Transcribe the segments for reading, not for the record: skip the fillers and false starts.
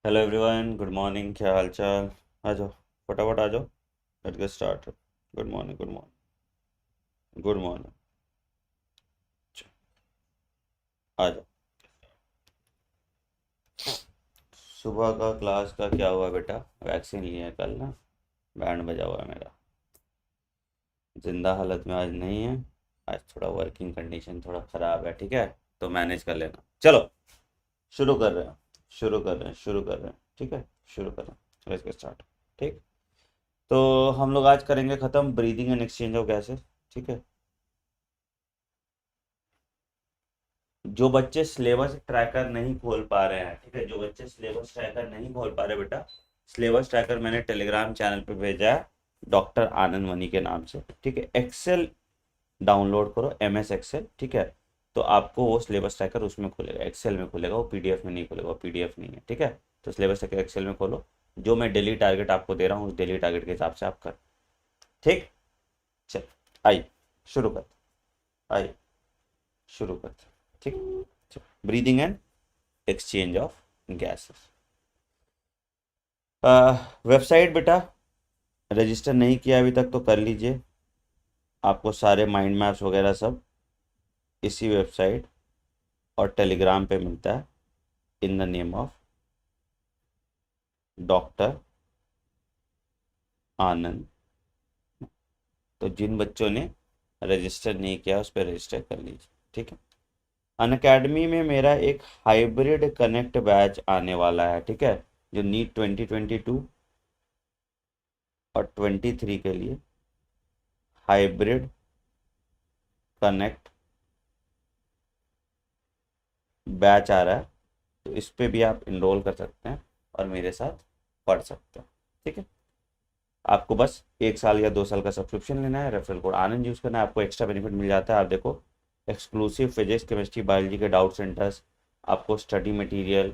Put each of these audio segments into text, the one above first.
Hello everyone, good morning. क्या हाल चाल? आ जाओ, फटाफट आ जाओ। Let's get start. Good morning, good morning, good morning. आ जाओ। सुबह का क्लास का क्या हुआ बेटा? वैक्सीन लिए है कल ना? बैंड बजा हुआ है मेरा। जिंदा हालत में आज नहीं है। आज थोड़ा वर्किंग कंडीशन थोड़ा ख़राब है, ठीक है? तो मैनेज कर लेना। चलो शुरू कर रहे हैं, शुरू कर रहे हैं, शुरू कर रहे हैं। ठीक है, शुरू कर रहे हैं। Let's get start. ठीक। तो हम लोग आज करेंगे ख़त्म breathing and exchange of gases. ठीक है। जो बच्चे सिलेबस ट्रैकर नहीं खोल पा रहे हैं, ठीक है, जो बच्चे सिलेबस ट्रैकर नहीं खोल पा रहे बेटा, सिलेबस ट्रैकर मैंने टेलीग्राम चैनल पे भेजा है, डॉक्टर आनंद मनी के नाम से। ठीक है, एक्सेल डाउनलोड करो, MS एक्सेल। ठीक है, तो आपको वो सिलेबस ट्रैकर उसमें खुलेगा, एक्सेल में खुलेगा, वो PDF में नहीं खुलेगा, वो PDF नहीं है। ठीक है, तो सिलेबस ट्रैकर एक्सेल में खोलो। जो मैं डेली टारगेट आपको दे रहा हूँ उस डेली टारगेट के हिसाब से आप कर। ठीक। चल, आइए शुरू कर, आइए शुरू करते। ठीक। Breathing and exchange of gases. Website बेटा रजिस्टर नहीं किया अभी तक तो कर लीजिए। आपको सारे माइंड मैप्स वगैरह सब इसी वेबसाइट और टेलीग्राम पे मिलता है, in the name of doctor Anand. तो जिन बच्चों ने रजिस्टर नहीं किया उस पर रजिस्टर कर लीजिए। ठीक है। अनअकैडमी में मेरा एक हाइब्रिड कनेक्ट बैच आने वाला है, ठीक है, जो नीट 2022 और 23 के लिए हाइब्रिड कनेक्ट बैच आ रहा है। तो इस पे भी आप इनरोल कर सकते हैं और मेरे साथ पढ़ सकते हैं। ठीक है। आपको बस 1 साल या 2 साल का सब्सक्रिप्शन लेना है, रेफरल कोड आनंद यूज़ करना है, आपको एक्स्ट्रा बेनिफिट मिल जाता है। आप देखो, एक्सक्लूसिव फिजिक्स केमिस्ट्री बायोलॉजी के डाउट सेंटर्स, आपको स्टडी मटेरियल,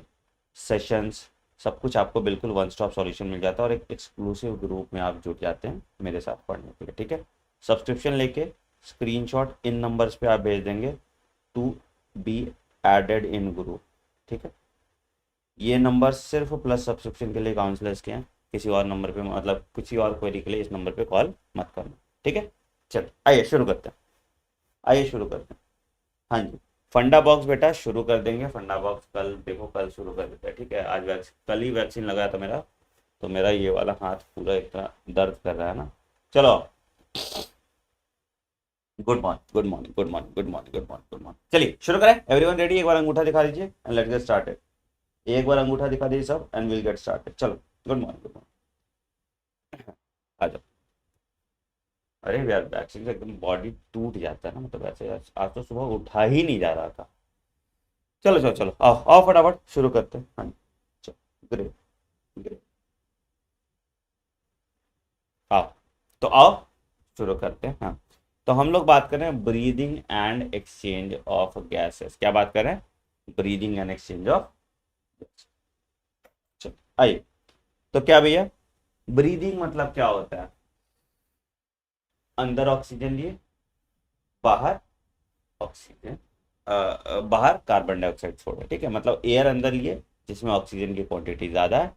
सेशंस, सब कुछ आपको बिल्कुल वन स्टॉप सॉल्यूशन मिल जाता है, और एक एक्सक्लूसिव ग्रुप में आप जुट जाते हैं मेरे साथ पढ़ने के लिए। ठीक है। सब्सक्रिप्शन लेके स्क्रीनशॉट इन नंबर्स पे आप भेज देंगे to be added in group. ठीक है। ये नंबर सिर्फ प्लस सब्सक्रिप्शन के लिए काउंसलर्स के हैं। किसी और नंबर पे, मतलब किसी और क्वेरी के लिए इस नंबर पे कॉल मत करना। ठीक है। चल आइए शुरू करते हैं, आइए शुरू करते हैं। हाँ जी। फंडा बॉक्स बेटा शुरू कर देंगे। फंडा बॉक्स कल देखो, कल शुरू कर देते हैं। ठीक है, आज वैक्सीन, कल ही वैक्सीन लगाया था मेरा, तो मेरा ये वाला हाथ पूरा इतना दर्द कर रहा है ना। चलो, good morning, good morning, good morning, good morning, good morning, good morning. चलिए शुरू करें। Everyone ready? एक बार अंगूठा दिखा दीजिए एंड लेट्स गेट स्टार्टेड। एक बार अंगूठा दिखा दीजिए सब एंड विल गेट स्टार्टेड। चलो, गुड मॉर्निंग, गुड मॉर्निंग। आ जाओ। अरे यार, वैक्सीन से एकदम बॉडी टूट जाता है ना, मतलब ऐसे आज तो सुबह उठा ही नहीं जा रहा था। चलो चलो चलो, आओ आओ फटाफट शुरू करते हैं। हाँ जी, चलो ग्रेट, ग्रेट। आओ, तो आओ शुरू करते हैं। हाँ, तो हम लोग बात कर रहे हैं breathing and exchange of gases. क्या बात कर रहे हैं? Breathing and exchange of. चलो आइए। तो क्या भैया, ब्रीदिंग मतलब क्या होता है? अंदर ऑक्सीजन लिए, बाहर ऑक्सीजन, बाहर कार्बन डाइऑक्साइड छोड़े। ठीक है, मतलब एयर अंदर लिए जिसमें ऑक्सीजन की क्वांटिटी ज़्यादा है,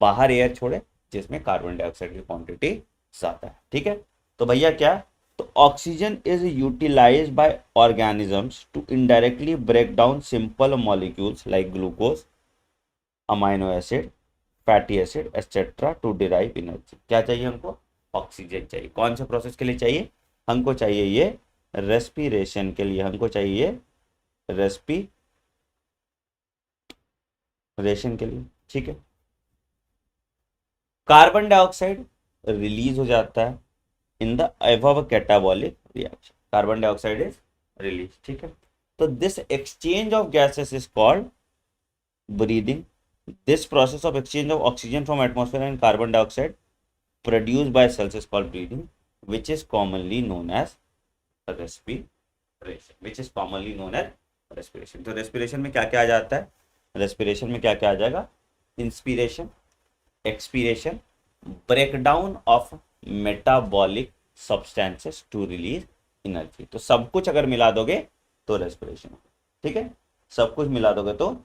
बाहर एयर छोड़े जिसमें कार्बन डाइऑक्साइड की क्वांटिटी ज़्यादा है। ठीक है। तो भैया क्या, तो oxygen is utilized by organisms to indirectly break down simple molecules like glucose, amino acid, fatty acid etcetera to derive energy. क्या चाहिए हमको? ऑक्सीजन चाहिए। कौन से प्रोसेस के लिए चाहिए? हमको चाहिए ये रेस्पिरेशन के लिए, हमको चाहिए रेस्पिरेशन के लिए। ठीक है। कार्बन डाइऑक्साइड रिलीज हो जाता है in the above catabolic reaction. Carbon dioxide is release. ठीक है। तो this exchange of gases is called breathing. This process of exchange of oxygen from atmosphere and carbon dioxide produced by cells is called breathing, which is commonly known as respiration, which is commonly known as respiration। तो respiration में क्या क्या आ जाता है? respiration में क्या क्या आ जाएगा? Inspiration, expiration, breakdown of metabolic substances to release energy. तो सब कुछ अगर मिला दोगे तो रेस्पिरेशन। ठीक है, सब कुछ मिला दोगे तो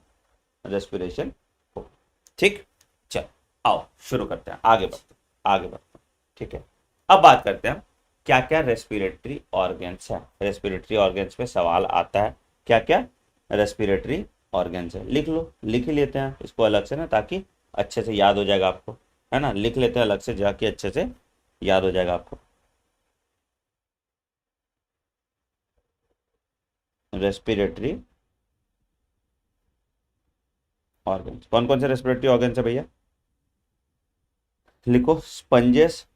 रेस्पिरेशन हो। ठीक। चल आओ शुरू करते हैं, आगे बढ़ते हैं। ठीक है, अब बात करते हैं क्या क्या रेस्पिरेटरी ऑर्गन्स है। रेस्पिरेटरी ऑर्गन्स पे सवाल आता है, क्या क्या रेस्पिरेटरी ऑर्गन्स है। लिख लो, लिख ही लेते हैं इसको अलग से ना, ताकि अच्छे से याद हो जाएगा आपको, है ना। लिख लेते हैं अलग से, जाके अच्छे से याद हो जाएगा आपको। रेस्पिरेटरी ऑर्गन्स, कौन कौन से रेस्पिरेटरी ऑर्गन्स है भैया? लिखो, स्पंजेस,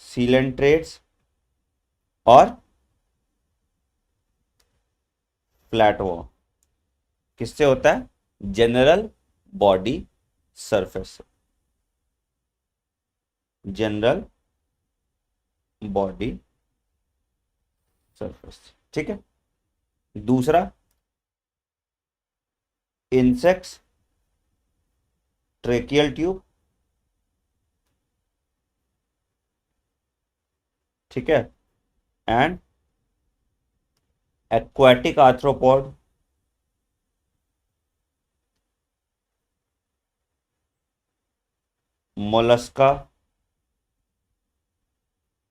सीलेंट्रेट्स और फ्लैटवर्म। किससे होता है? जनरल बॉडी सरफेस से, जनरल बॉडी सरफेस। ठीक है, दूसरा इंसेक्ट्स, ट्रेकियल ट्यूब। ठीक है, and aquatic arthropod, Mollusca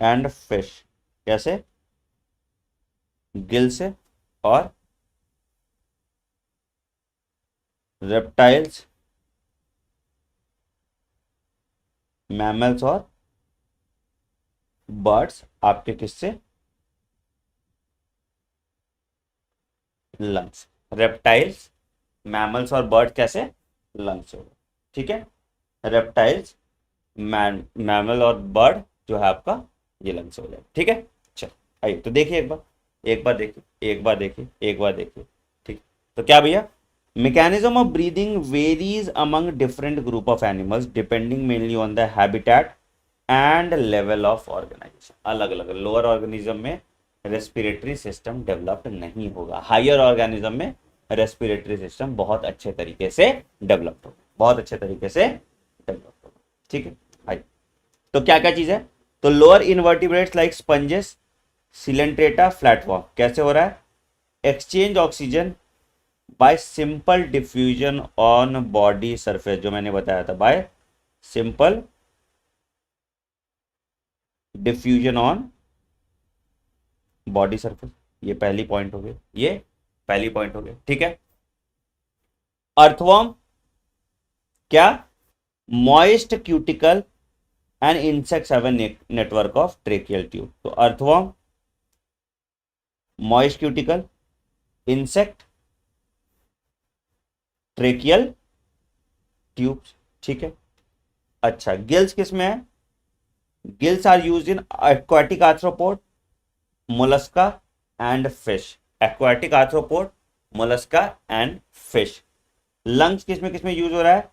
and fish. कैसे? गिल से। और रेप्टाइल्स, मैमल्स और बर्ड्स आपके किससे? लंग्स। रेप्टाइल्स, मैमल्स और बर्ड कैसे? लंग्स हो गए। ठीक है, रेप्टाइल्स, मैमल और बर्ड जो है आपका ये लंग्स हो जाए। ठीक है, चल आइए तो देखिए एक बार देखिए। ठीक, तो क्या भैया, mechanism of breathing varies among different group of animals depending mainly on the habitat and level of organization। अलग अलग लोअर ऑर्गेनिज्म में रेस्पिरेटरी सिस्टम डेवलप्ड नहीं होगा, हायर ऑर्गेनिज्म में रेस्पिरेटरी सिस्टम बहुत अच्छे तरीके से डेवलप्ड होगा, बहुत अच्छे तरीके से डेवलप्ड होगा। ठीक है, आइए तो क्या क्या चीज है, तो lower invertebrates like sponges, Coelenterata, flatworm कैसे हो रहा है? Exchange oxygen by simple diffusion on body surface, जो मैंने बताया था, bye simple diffusion on body surface. ये पहली पॉइंट हो गई, ये पहली पॉइंट हो गई। ठीक है, अर्थवर्म क्या? Moist cuticle and insects have a network of tracheal tube. तो earthworm, moist cuticle, insect, tracheal tube. ठीक है, अच्छा गिल्स किस में है? Gills are used in aquatic arthropod, mollusca and fish. Aquatic arthropod, mollusca and fish. Lungs किसमें use हो रहा है?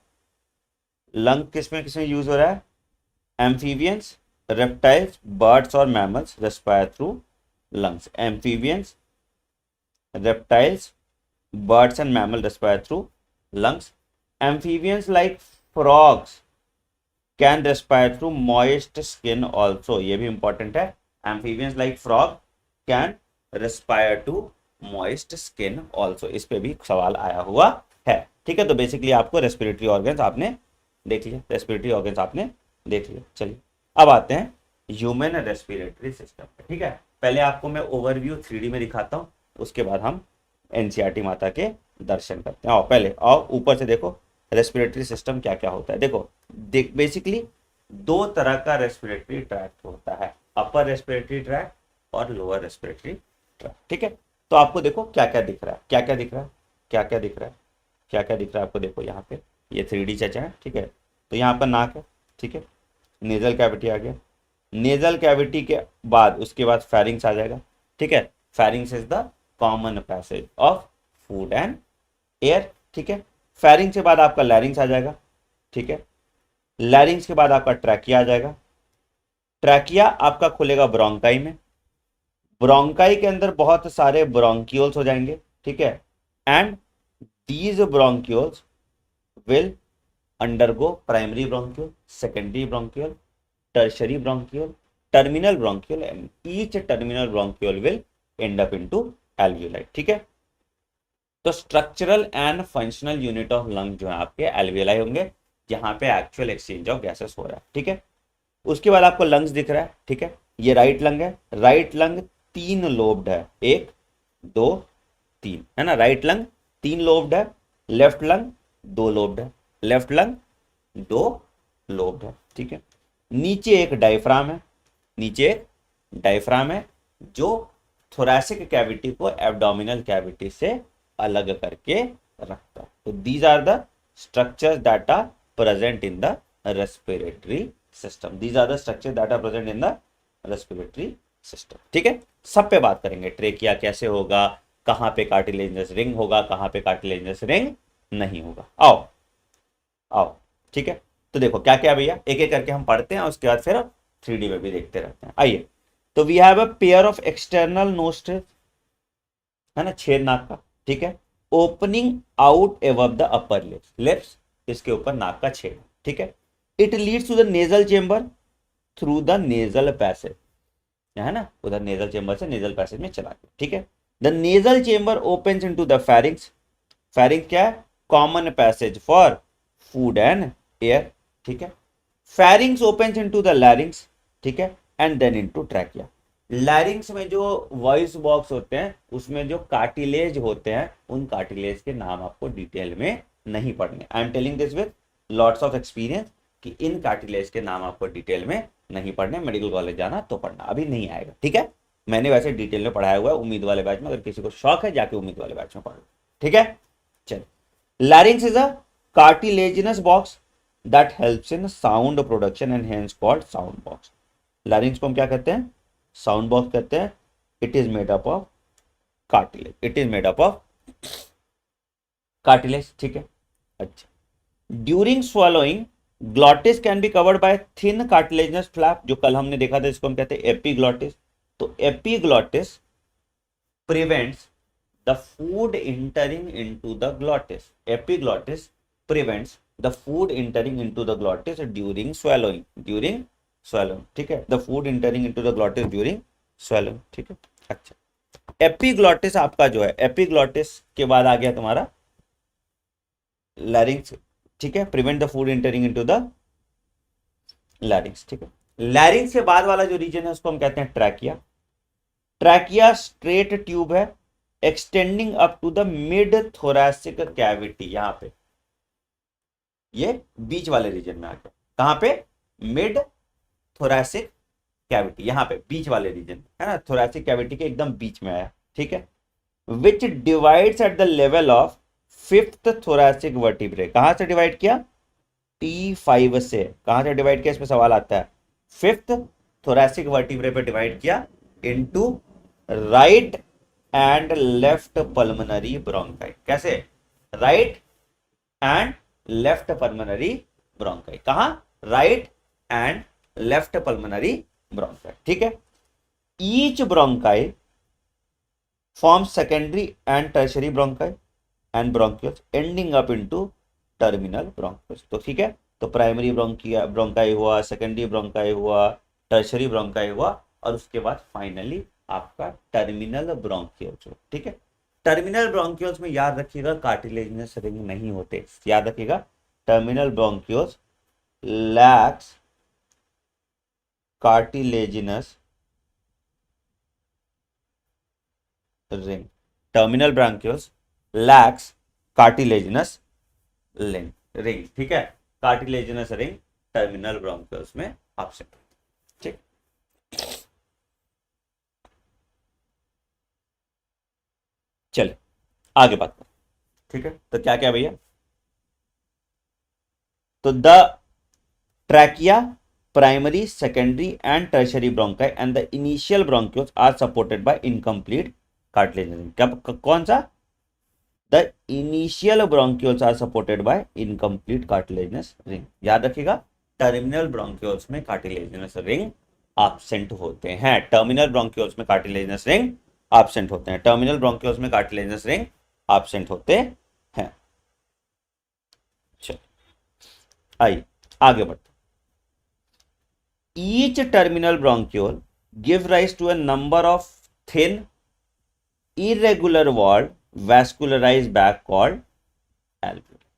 लंग किसमें यूज हो रहा है? एम्फीबियंस, रेप्टाइल्स, बर्ड्स और mammals respire through lungs. Amphibians, reptiles, birds and mammals respire through lungs. Amphibians like frogs can respire through moist skin also। ये भी important है, amphibians like frog can respire to moist skin also। इस पे भी सवाल आया हुआ है। ठीक है, तो बेसिकली आपको रेस्पिरेटरी ऑर्गन्स आपने देख लिया, रेस्पिरेटरी ऑर्गन्स आपने देख लिया। चलिए अब आते हैं ह्यूमन रेस्पिरेटरी सिस्टम। ठीक है, पहले आपको मैं ओवरव्यू 3D में दिखाता हूँ, उसके बाद हम एनसीईआरटी माता के दर्शन करते हैं। आओ पहले आओ ऊपर से देखो रेस्पिरेटरी सिस्टम क्या क्या होता है। देखो बेसिकली दो तरह का रेस्पिरेटरी ट्रैक्ट होता है, अपर रेस्पिरेटरी ट्रैक्ट और लोअर रेस्पिरेटरी ट्रैक्ट। ठीक है, तो आपको देखो क्या क्या दिख रहा है, क्या क्या दिख रहा है, क्या क्या दिख रहा है, क्या क्या दिख रहा है आपको। देखो यहाँ पे ये 3D चचा है। ठीक है, तो यहाँ पर नाक है। ठीक है, नेजल कैविटी आ गया, नेजल कैविटी के बाद उसके बाद फेरिंग्स आ जाएगा। ठीक है, pharynx is the common passage of food and air. ठीक है, फेरिंग के बाद आपका लैरिंग्स आ जाएगा। ठीक है, लैरिंग्स के बाद आपका ट्रैकिया आ जाएगा। ट्रैकिया आपका खुलेगा ब्रोंकाई में, ब्रोंकाई के अंदर बहुत सारे ब्रोंक्यूल्स हो जाएंगे। ठीक है, and these bronchioles will undergo primary bronchiole, secondary bronchiole, tertiary bronchiole, terminal bronchiole, and each terminal bronchiole will and up into alveoli. ठीक है, तो structural and functional unit of lung जो है आपके एल्वियोलाई होंगे, जहां पे एक्चुअल एक्सचेंज ऑफ गैसेस हो रहा है, ठीक है। उसके बाद आपको लंग्स दिख रहा है, ठीक है, ये राइट लंग है। राइट लंग 3 लोब्ड है, 1 2 3, है ना। राइट लंग 3 लोब्ड है। लेफ्ट लंग 2 लोब्ड है। लेफ्ट लंग 2 लोब्ड है, ठीक है। नीचे एक डायफ्राम है, नीचे एक डायफ्राम है जो थोरैसिक कैविटी को एब्डोमिनल कैविटी से अलग करके रखता है। तो these are the structures that are present in the respiratory system. These are the structure that are present in the respiratory system, ठीक है। सब पे बात करेंगे, ट्रेकिया कैसे होगा, कहां पे कार्टिलेजिनस रिंग होगा, कहां पे कार्टिलेजिनस रिंग नहीं होगा। आओ आओ, ठीक है। तो देखो क्या क्या भैया, एक एक करके हम पढ़ते हैं, उसके बाद फिर 3D में भी देखते रहते हैं। आइए, तो we have a pair of external nostril, है ना, छेद नाक का, ठीक है। Opening out above the upper lips, lips इसके ऊपर नाक का छेद, ठीक है। It leads to the nasal chamber through the nasal passage, है ना, उधर नेजल चेंबर से नेजल पैसेज में चला गया, ठीक है। The nasal chamber opens into the pharynx. Pharynx क्या है, common passage for food and air, ठीक है। Pharynx opens into the larynx, ठीक है, and then into trachea. Larynx में जो वॉइस बॉक्स होते हैं उसमें जो कार्टिलेज होते हैं, उन कार्टिलेज के नाम आपको डिटेल में नहीं पढ़ने। I am telling this with lots of experience कि इन कार्टिलेज के नाम आपको डिटेल में नहीं पढ़ने। मेडिकल कॉलेज जाना तो पढ़ना, अभी नहीं आएगा, ठीक है। मैंने वैसे डिटेल में पढ़ाया हुआ है उम्मीद वाले बैच में, अगर किसी को शौक है जाके उम्मीद वाले बैच में पढ़ लो, ठीक है। चलिए, larynx is a cartilaginous box that helps in sound production and hence called sound box. Larynx को हम क्या कहते हैं, साउंड बॉक्स कहते हैं। It is made up of cartilage, it is made up of cartilage, ठीक है। अच्छा, during swallowing glottis can be covered by thin cartilaginous flap, जो कल हमने देखा था, इसको हम कहते हैं एपीग्लॉटिस। तो epiglottis prevents the food entering into the glottis. Epiglottis prevents the food entering into the glottis during swallowing, during swallowing, ठीक है। The food entering into the glottis during swallowing, ठीक है। अच्छा, एपीग्लॉटिस आपका जो है, एपीग्लॉटिस के बाद आ गया तुम्हारा लैरिंक्स, ठीक है। Prevent the food entering into the larynx, ठीक है। लैरिंक्स के बाद वाला जो रीजन है उसको हम कहते हैं ट्रैकिया। ट्रैकिया स्ट्रेट ट्यूब है extending up to the mid thoracic cavity. यहां पे ये बीच वाले रीजन में आ गया, कहां पे, मिड थोरैसिक कैविटी, यहां पे बीच वाले रीजन, है ना, थोरैसिक कैविटी के एकदम बीच में आया, ठीक है। विच divides at the level of fifth thoracic vertebrae. कहां से डिवाइड किया, T5 से। कहां से डिवाइड किया, इसमें सवाल आता है। फिफ्थ थोरैसिक वर्टिब्रे पे डिवाइड किया into right and left pulmonary bronchi. कैसे, right and left pulmonary bronchi. कहां, right and left pulmonary bronchi, ठीक है। Each bronchi form secondary and tertiary bronchi and bronchioles ending up into terminal bronchioles. तो ठीक है, तो primary bronchi हुआ, secondary bronchi हुआ, टर्शरी ब्रोंकाई हुआ, और उसके बाद फाइनली आपका टर्मिनल ब्रोंकियल्स, ठीक है। टर्मिनल ब्रोंकियल्स में याद रखिएगा कार्टिलेजिनस रिंग नहीं होते, याद रखिएगा। Terminal bronchioles lakhs cartilaginous ring. Terminal bronchioles lakhs cartilaginous ring, ठीक है। कार्टिलेजिनस रिंग टर्मिनल ब्रोंकियल्स में एब्सेंट, ठीक। चलिए आगे बात करें, ठीक है। तो क्या क्या भैया, तो the trachea, primary, secondary and tertiary bronchi and the initial bronchioles are supported by incomplete cartilaginous ring. क्या, कौन सा, the initial bronchioles are supported by incomplete cartilaginous ring. याद रखिएगा, टर्मिनल ब्रोंक्यूल्स में कार्टिलेजिनस रिंग एब्सेंट होते हैं। Terminal bronchioles में cartilaginous ring absent होते हैं। टर्मिनल ब्रोंक्यूल्स में कार्टिलेजिनस रिंग एब्सेंट होते हैं। चलिए आइए आगे बढ़ते। Each terminal bronchiole give rise to a number of thin irregular walled vascularise bag called alveoli.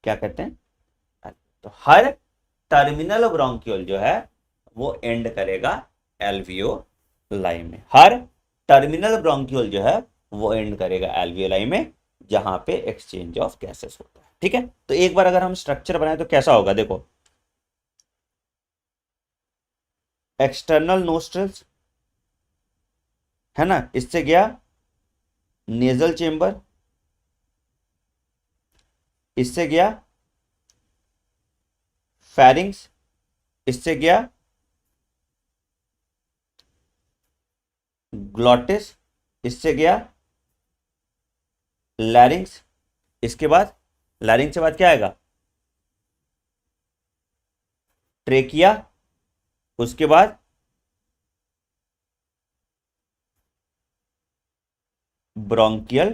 क्या कहते हैं? तो हर टर्मिनल ब्रोंकियोल जो है वो एंड करेगा एल्वियोलाई में। हर टर्मिनल ब्रोंकियोल जो है वो एंड करेगा एल्वियोलाई में, जहां पे एक्सचेंज ऑफ गैसेस होता है। ठीक है, तो एक बार अगर हम स्ट्रक्चर बनाए तो कैसा होगा, देखो। एक्सटर्नल नोस्ट्रल्स है ना, इससे गया नेजल चेंबर, इससे गया फेरिंग्स, इससे गया ग्लॉटिस, इससे गया लैरिंग्स, इसके बाद लैरिंग्स के बाद क्या आएगा? ट्रेकिया, उसके बाद bronchial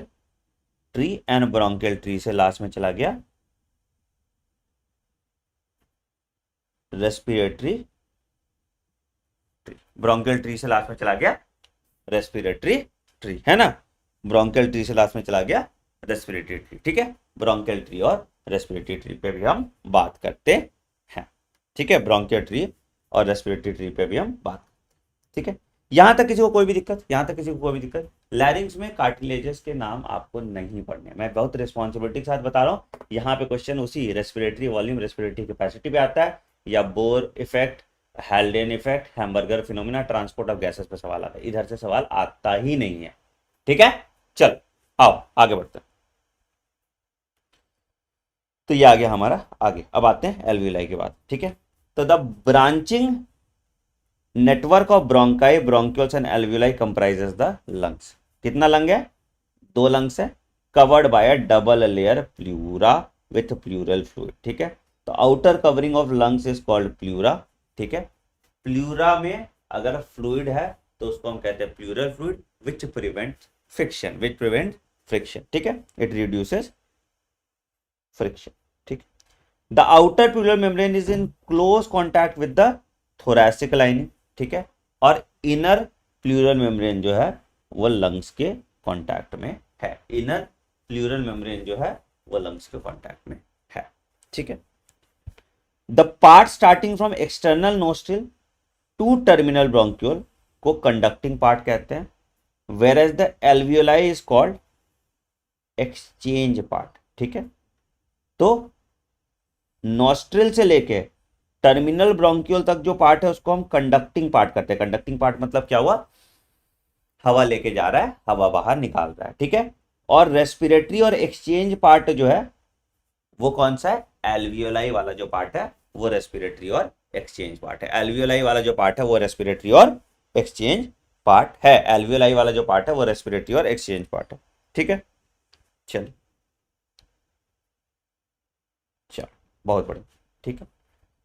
tree, and bronchial tree से लास्ट में चला गया रेस्पिरेटरी ट्री। ब्रोंकियल ट्री से लास्ट में चला गया रेस्पिरेटरी ट्री, है ना। ब्रोंकियल ट्री से लास्ट में चला गया रेस्पिरेटरी ट्री। ठीक है, ब्रोंकियल ट्री और रेस्पिरेटरी ट्री पे भी हम बात करते हैं। ठीक है, ब्रोंकियल ट्री और रेस्पिरेटरी ट्री पे भी हम बात। ठीक है, यहां तक किसी को कोई भी दिक्कत? यहां तक किसी को कोई भी दिक्कत? लैरिंग्स में कार्टिलेजेस के नाम आपको नहीं पढ़ने, मैं बहुत रिस्पॉन्सिबिलिटी के साथ बता रहा हूं। यहाँ पे क्वेश्चन उसी रेस्पिरेटरी वॉल्यूम, रेस्पिरेटरी कैपेसिटी पे आता है, या Bohr effect, हेल्डेन effect, hamburger phenomena, transport of gases पे सवाल आता है। इधर से सवाल आता ही नहीं है। ठीक है, चल आओ आगे बढ़ते हैं। तो ये आ गया हमारा आगे। अब आते हैं एल्वियोलाई के बाद। ठीक है, तो the branching network of bronchi, bronchioles and alveoli comprises the lungs. कितना लंग है? 2 लंग्स है, covered by a double layer pleura with pleural fluid. ठीक है, तो outer covering of lungs is called pleura. ठीक है, प्लूरा में अगर फ्लूइड है तो उसको हम कहते हैं pleural fluid, which prevent friction, which prevent friction. ठीक है, इट रिड्यूसेस फ्रिक्शन। ठीक, the outer pleural membrane is in close contact with the thoracic lining. ठीक है, और इनर प्लूरल मेम्ब्रेन जो है वो लंग्स के कांटेक्ट में है। इनर प्लूरल मेम्ब्रेन जो है वो लंग्स के कांटेक्ट में है। ठीक है, the part starting from external nostril to terminal bronchiole को कंडक्टिंग पार्ट कहते हैं, whereas the alveoli is called exchange part. ठीक है, तो नोस्ट्रिल से लेके टर्मिनल ब्रोंक्यूल तक जो पार्ट है उसको हम कंडक्टिंग पार्ट कहते हैं। कंडक्टिंग पार्ट मतलब क्या हुआ? हवा लेके जा रहा है, हवा बाहर निकाल रहा है। ठीक है, और रेस्पिरेटरी और एक्सचेंज पार्ट जो है वो कौन सा है? एल्वियोलाई वाला जो पार्ट है वो रेस्पिरेटरी और एक्सचेंज पार्ट है। एल्वियोलाई वाला जो पार्ट है वो रेस्पिरेटरी और एक्सचेंज पार्ट है। एल्वियोलाई वाला जो पार्ट है वो रेस्पिरेटरी और एक्सचेंज पार्ट है। ठीक है, चलिए चलो, बहुत बढ़िया। ठीक है,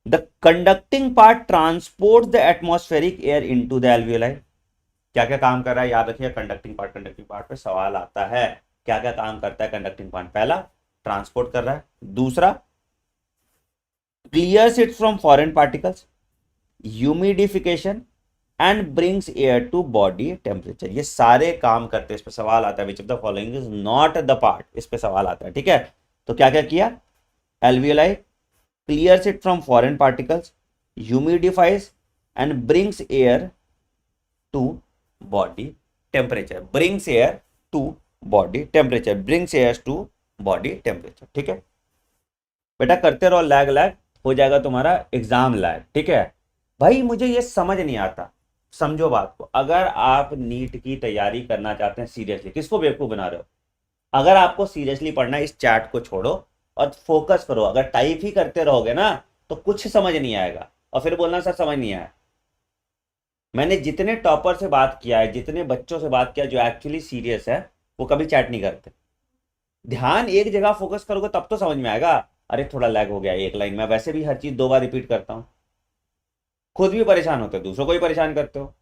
the conducting part transport the atmospheric air into the alveoli. क्या क्या काम कर रहा है याद रखिए, कंडक्टिंग पार्ट पे सवाल आता है। क्या क्या काम करता है कंडक्टिंग पार्ट? पहला, ट्रांसपोर्ट कर रहा है। दूसरा, clears it from foreign particles, humidification and brings air to body temperature. ये सारे काम करते हैं। इस पे सवाल आता है, which of the following is not the part. इस पे सवाल आता है। ठीक है, तो क्या क्या किया? Alveoli clears it from foreign particles, humidifies and brings air to body temperature, brings air to body temperature, brings air to body temperature। ठीक है बेटा, करते रहो, लैग लैग हो जाएगा तुम्हारा एग्जाम लैग। ठीक है भाई, मुझे ये समझ नहीं आता। समझो बात को, अगर आप नीट की तैयारी करना चाहते हैं सीरियसली, किसको बेवकूफ बना रहे हो? अगर आपको सीरियसली पढ़ना है, इस चैट को छोड़ो और फोकस करो। अगर टाइप ही करते रहोगे ना तो कुछ समझ नहीं आएगा, और फिर बोलना सर समझ नहीं आया। मैंने जितने टॉपर से बात किया है, जितने बच्चों से बात किया जो एक्चुअली सीरियस है, वो कभी चैट नहीं करते। ध्यान एक जगह फोकस करोगे तब तो समझ में आएगा। अरे थोड़ा लैग हो गया एक लाइन में, वैसे भी हर चीज 2 बार रिपीट करता हूं, खुद भी परेशान होते हो, दूसरों को भी परेशान करते हो।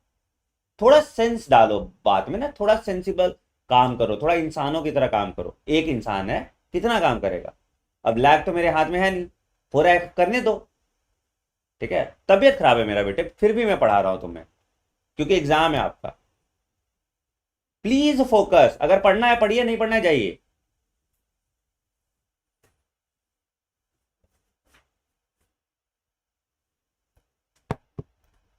थोड़ा सेंस डालो बात में ना, थोड़ा सेंसिबल काम करो, थोड़ा इंसानों की तरह काम करो। एक इंसान है, कितना काम करेगा? अब लैग तो मेरे हाथ में है नहीं, हो रहा है, करने दो। ठीक है, तबीयत खराब है मेरा बेटे, फिर भी मैं पढ़ा रहा हूं तुम्हें, क्योंकि एग्जाम है आपका। प्लीज फोकस, अगर पढ़ना है पढ़िए, नहीं पढ़ना है जाइए।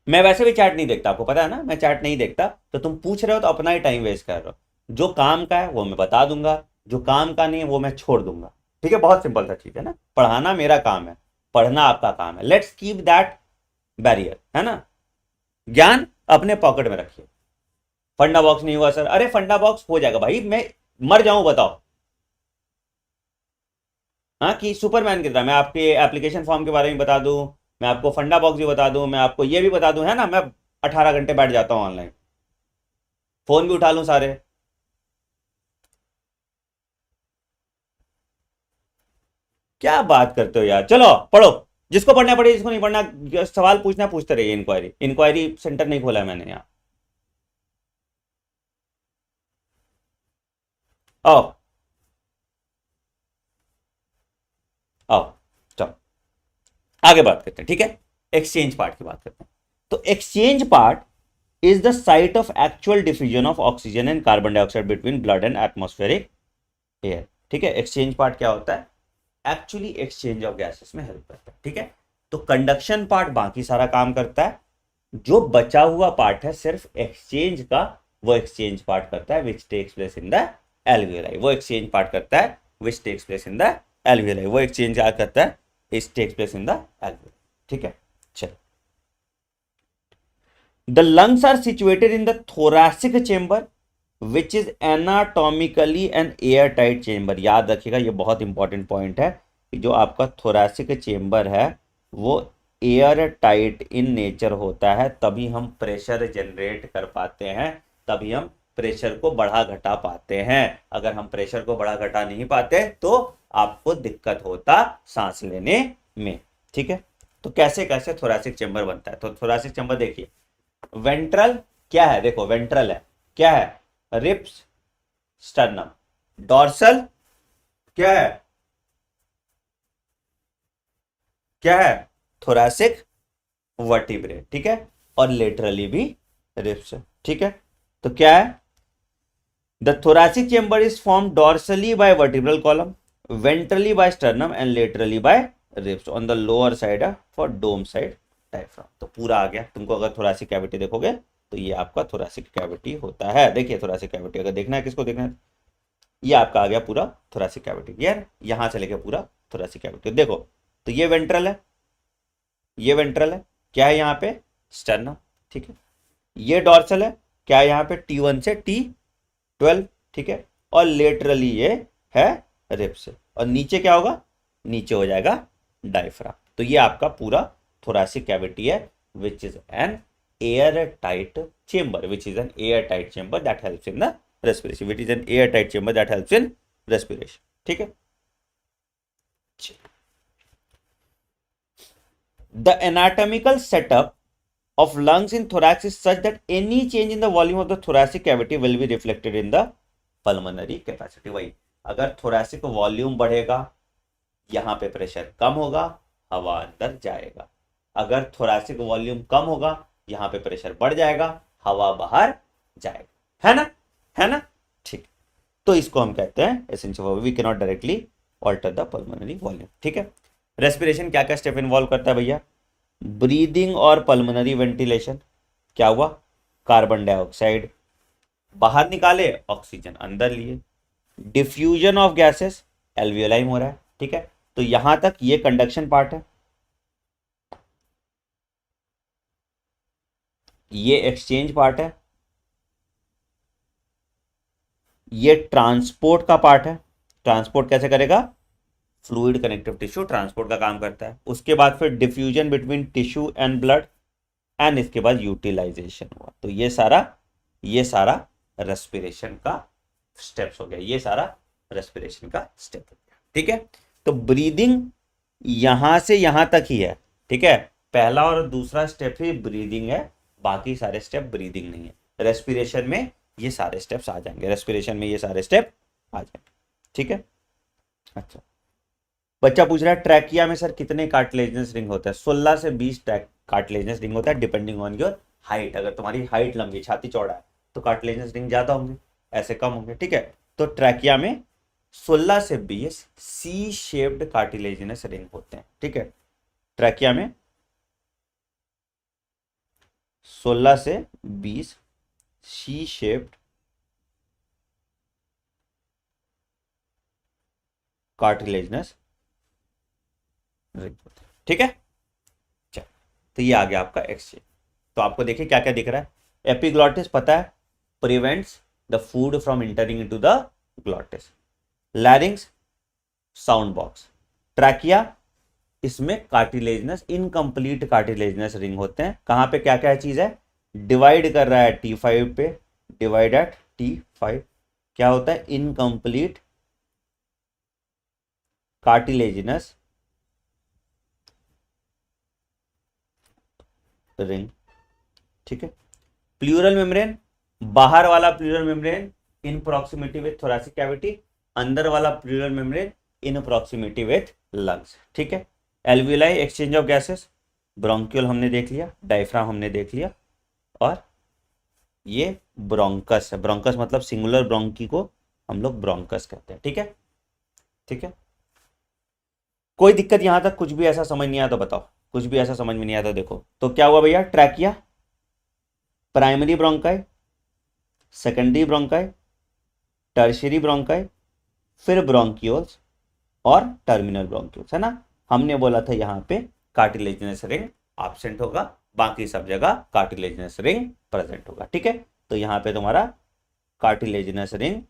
मैं वैसे भी चैट नहीं देखता, आपको पता है ना, मैं चैट नहीं देखता, तो तुम पूछ रहे हो तो अपना ही टाइम वेस्ट कर रहे हो। जो काम का है वो मैं बता दूंगा, जो काम का नहीं है वो मैं छोड़ दूंगा। ठीक है, बहुत सिंपल सा चीज है ना, पढ़ाना मेरा काम है, पढ़ना आपका काम है। लेट्स कीप दैट बैरियर, है ना। ज्ञान अपने पॉकेट में रखिए। फंडा बॉक्स नहीं हुआ सर, अरे फंडा बॉक्स हो जाएगा भाई, मैं मर जाऊं बताओ। हाँ, कि सुपरमैन की तरह मैं आपके एप्लीकेशन फॉर्म के बारे में बता दूं, मैं आपको फंडा बॉक्स भी बता दूं, मैं आपको ये भी बता दूं, है ना, मैं 18 घंटे बैठ जाता हूं ऑनलाइन, फोन भी उठा लूं सारे। क्या बात करते हो यार, चलो पढ़ो, जिसको पढ़ना पढ़े, जिसको नहीं पढ़ना सवाल पूछना पूछते रहिए। इंक्वायरी इंक्वायरी सेंटर नहीं खोला है मैंने यहाँ। आओ आओ, चलो आगे बात करते हैं, ठीक है। एक्सचेंज पार्ट की बात करते हैं। तो exchange part is the site of actual diffusion of oxygen and carbon dioxide between blood and atmospheric air. ठीक है, एक्सचेंज पार्ट क्या होता है, एक्चुअली एक्सचेंज ऑफ गैसेस में हेल्प करता है। ठीक है, तो कंडक्शन पार्ट बाकी सारा काम करता है, जो बचा हुआ पार्ट है सिर्फ एक्सचेंज का, वो एक्सचेंज पार्ट करता है which takes place in the alveoli. वो एक्सचेंज पार्ट करता है which takes place in the alveoli. वो एक्सचेंज क्या करता है, इस takes place in the alveoli. ठीक है, चलो। The lungs are situated in the thoracic chamber which is anatomically an air tight chamber. याद रखिएगा, ये बहुत इंपॉर्टेंट पॉइंट है कि जो आपका थोरैसिक चेंबर है वो एयर टाइट इन नेचर होता है, तभी हम प्रेशर जनरेट कर पाते हैं, तभी हम प्रेशर को बढ़ा घटा पाते हैं। अगर हम प्रेशर को बढ़ा घटा नहीं पाते तो आपको दिक्कत होता सांस लेने में। ठीक है, तो कैसे कैसे थोरैसिक चेंबर बनता है, तो थोरैसिक चेंबर देखिए, वेंट्रल क्या है, देखो वेंट्रल है, क्या है, रिप्स स्टर्नम। डॉर्सल क्या है, क्या है, थोरैसिक वर्टिब्रे। ठीक है, और लेटरली भी रिप्स है। ठीक है, तो क्या है, the thoracic chamber is formed dorsally by vertebral column, ventrally by sternum and laterally by ribs on the lower side for dome side diaphragm। तो पूरा आ गया तुमको, अगर thoracic cavity देखोगे तो ये आपका thoracic cavity होता है। देखिए thoracic cavity अगर देखना है, किसको देखना है, ये आपका आ गया पूरा thoracic cavity। यार यहां से लेके पूरा thoracic cavity देखो, तो ये वेंट्रल है, ये वेंट्रल है, क्या है यहाँ पे, स्टर्नम। ठीक है, ये डॉर्सल है, क्या है यहाँ पे, T1 से T12। ठीक है, और लेटरली ये है रिप्स, और नीचे क्या होगा, नीचे हो जाएगा डायफ्राम। तो ये आपका पूरा थोरैसिक कैविटी है which is an air tight chamber, which is an air tight chamber that helps in the respiration, which is an air tight chamber that helps in respiration. ठीक है, the anatomical setup of lungs in thorax is such that any change in the volume of the thoracic cavity will be reflected in the pulmonary capacity। वही, अगर thoracic volume बढ़ेगा, यहां पे pressure कम होगा, हवा अंदर जाएगा। अगर thoracic वॉल्यूम कम होगा, यहां पे प्रेशर बढ़ जाएगा, हवा बाहर जाएगा, है ना, है ना। ठीक, तो इसको हम कहते हैं essential, we can not directly alter the pulmonary volume. ठीक है, रेस्पिरेशन क्या क्या स्टेप इन्वॉल्व करता है भैया, ब्रीदिंग और पल्मोनरी वेंटिलेशन। क्या हुआ, कार्बन डाइऑक्साइड बाहर निकाले, ऑक्सीजन अंदर लिए। डिफ्यूजन ऑफ गैसेस, एल्वियोलाई हो रहा है। ठीक है, तो यहां तक ये कंडक्शन पार्ट है, ये एक्सचेंज पार्ट है, ये ट्रांसपोर्ट का पार्ट है। ट्रांसपोर्ट कैसे करेगा, फ्लूइड कनेक्टिव टिश्यू ट्रांसपोर्ट का काम करता है। उसके बाद फिर diffusion between tissue and blood, and इसके बाद यूटिलाइजेशन हुआ। तो ये सारा रेस्पिरेशन का स्टेप्स हो गया, ये सारा रेस्पिरेशन का स्टेप हो गया। ठीक है, तो ब्रीदिंग यहां से यहां तक ही है। ठीक है, पहला और दूसरा स्टेप ही ब्रीदिंग है, बाकी सारे स्टेप ब्रीदिंग नहीं है। रेस्पिरेशन में ये सारे स्टेप्स आ जाएंगे, रेस्पिरेशन में ये सारे स्टेप आ जाएंगे। ठीक है, अच्छा, बच्चा पूछ रहा है ट्रैकिया में सर कितने कार्टिलेजिनस रिंग होता है, 16 से 20 कार्टिलेजिनस रिंग होता है, डिपेंडिंग ऑन योर हाइट। अगर तुम्हारी हाइट लंबी, छाती चौड़ा है, तो कार्टिलेजिनस रिंग ज्यादा होंगे। ऐसे कम होंगे, ठीक है। तो ट्रैकिया में 16 से 20 सी शेप्ड कार्टिलेजिनस रिंग होते हैं, ठीक है। ट्रैकिया में 16 से 20 सी शेप्ड कार्टिलेजिनस रिंग होते हैं, ठीक है। चल, तो ये आ गया आपका एक्सचेंज। तो आपको देखिए क्या क्या दिख रहा है। एपिग्लॉटिस पता है, prevents the food from entering into the glottis. Larynx sound box. Trachea, इसमें कार्टिलेजिनस इनकम्प्लीट कार्टिलेजिनस रिंग होते हैं। कहां पे क्या क्या चीज है, डिवाइड कर रहा है T5 पे, डिवाइड एट T5। क्या होता है, इनकम्प्लीट कार्टिलेजिनस रिंग, ठीक है। प्लूरल मेम्ब्रेन, बाहर वाला pleural membrane in proximity with thoracic cavity, अंदर वाला pleural membrane in proximity with lungs, ठीक है। Alveoli exchange of gases, bronchial हमने देख लिया, डायफ्राम हमने देख लिया, और ये ब्रोंकस है। ब्रोंकस मतलब सिंगुलर ब्रोंकी को हम लोग ब्रोंकस कहते हैं, ठीक है। ठीक है, कोई दिक्कत यहां तक, कुछ भी ऐसा समझ नहीं आया तो बताओ, कुछ भी ऐसा समझ में नहीं आया तो देखो। तो क्या हुआ भैया, trachea, primary bronchi, secondary bronchi, tertiary bronchi, फिर ब्रोंक्यूल्स और टर्मिनल ब्रोंक्यूल्स, है ना। हमने बोला था यहां पे कार्टिलेजिनस रिंग एब्सेंट होगा, बाकी सब जगह कार्टिलेजिनस रिंग प्रेजेंट होगा, ठीक है। तो यहां पे तुम्हारा कार्टिलेजिनस रिंग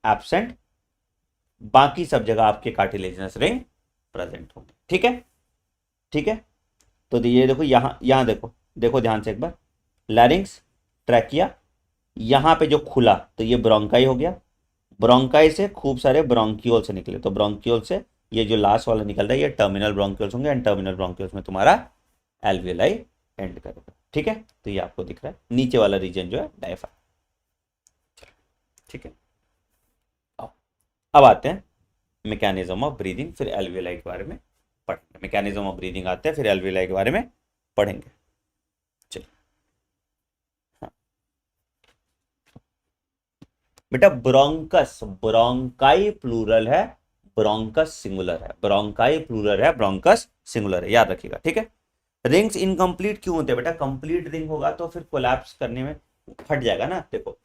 एब्सेंट, बाकी सब जगह आपके कार्टिलेजिनस रिंग प्रेजेंट होंगे, ठीक है। ठीक है, तो ये देखो यहां देखो, देखो ध्यान से एक बार, लैरिंग्स, ट्रैकिया, यहां पे जो खुला तो ये ब्रोंकाई हो गया, ब्रोंकाई से खूब सारे ब्रोंक्यूल से निकले, तो ब्रोंक्यूल से ये जो लास्ट वाला निकल रहा है ये टर्मिनल ब्रोंक्यूल्स होंगे, एंड टर्मिनल ब्रोंक्यूल्स में तुम्हारा एल्वियोलाई एंड करेगा, ठीक है। तो ये आपको दिख रहा है, नीचे वाला रीजन जो है डायफ्राम, ठीक है। अब आते हैं मैकेनिज्म ऑफ ब्रीदिंग, फिर एल्वियोलाई के बारे में पढ़ेंगे। मैकेनिज्म ऑफ ब्रीदिंग आते हैं, फिर एल्वियोलाई के बारे में पढ़ेंगे। चलिए, हाँ बेटा, ब्रोंकस, ब्रोंकाई प्लूरल है, ब्रोंकस सिंगुलर है, ब्रोंकाई प्लूरल है, ब्रोंकस सिंगुलर है, याद रखिएगा, ठीक है। रिंग्स इनकम्प्लीट क्यों होते हैं बेटा, कंप्लीट रिंग होगा तो फिर कोलैप्स करने में फट जाएगा ना। देखो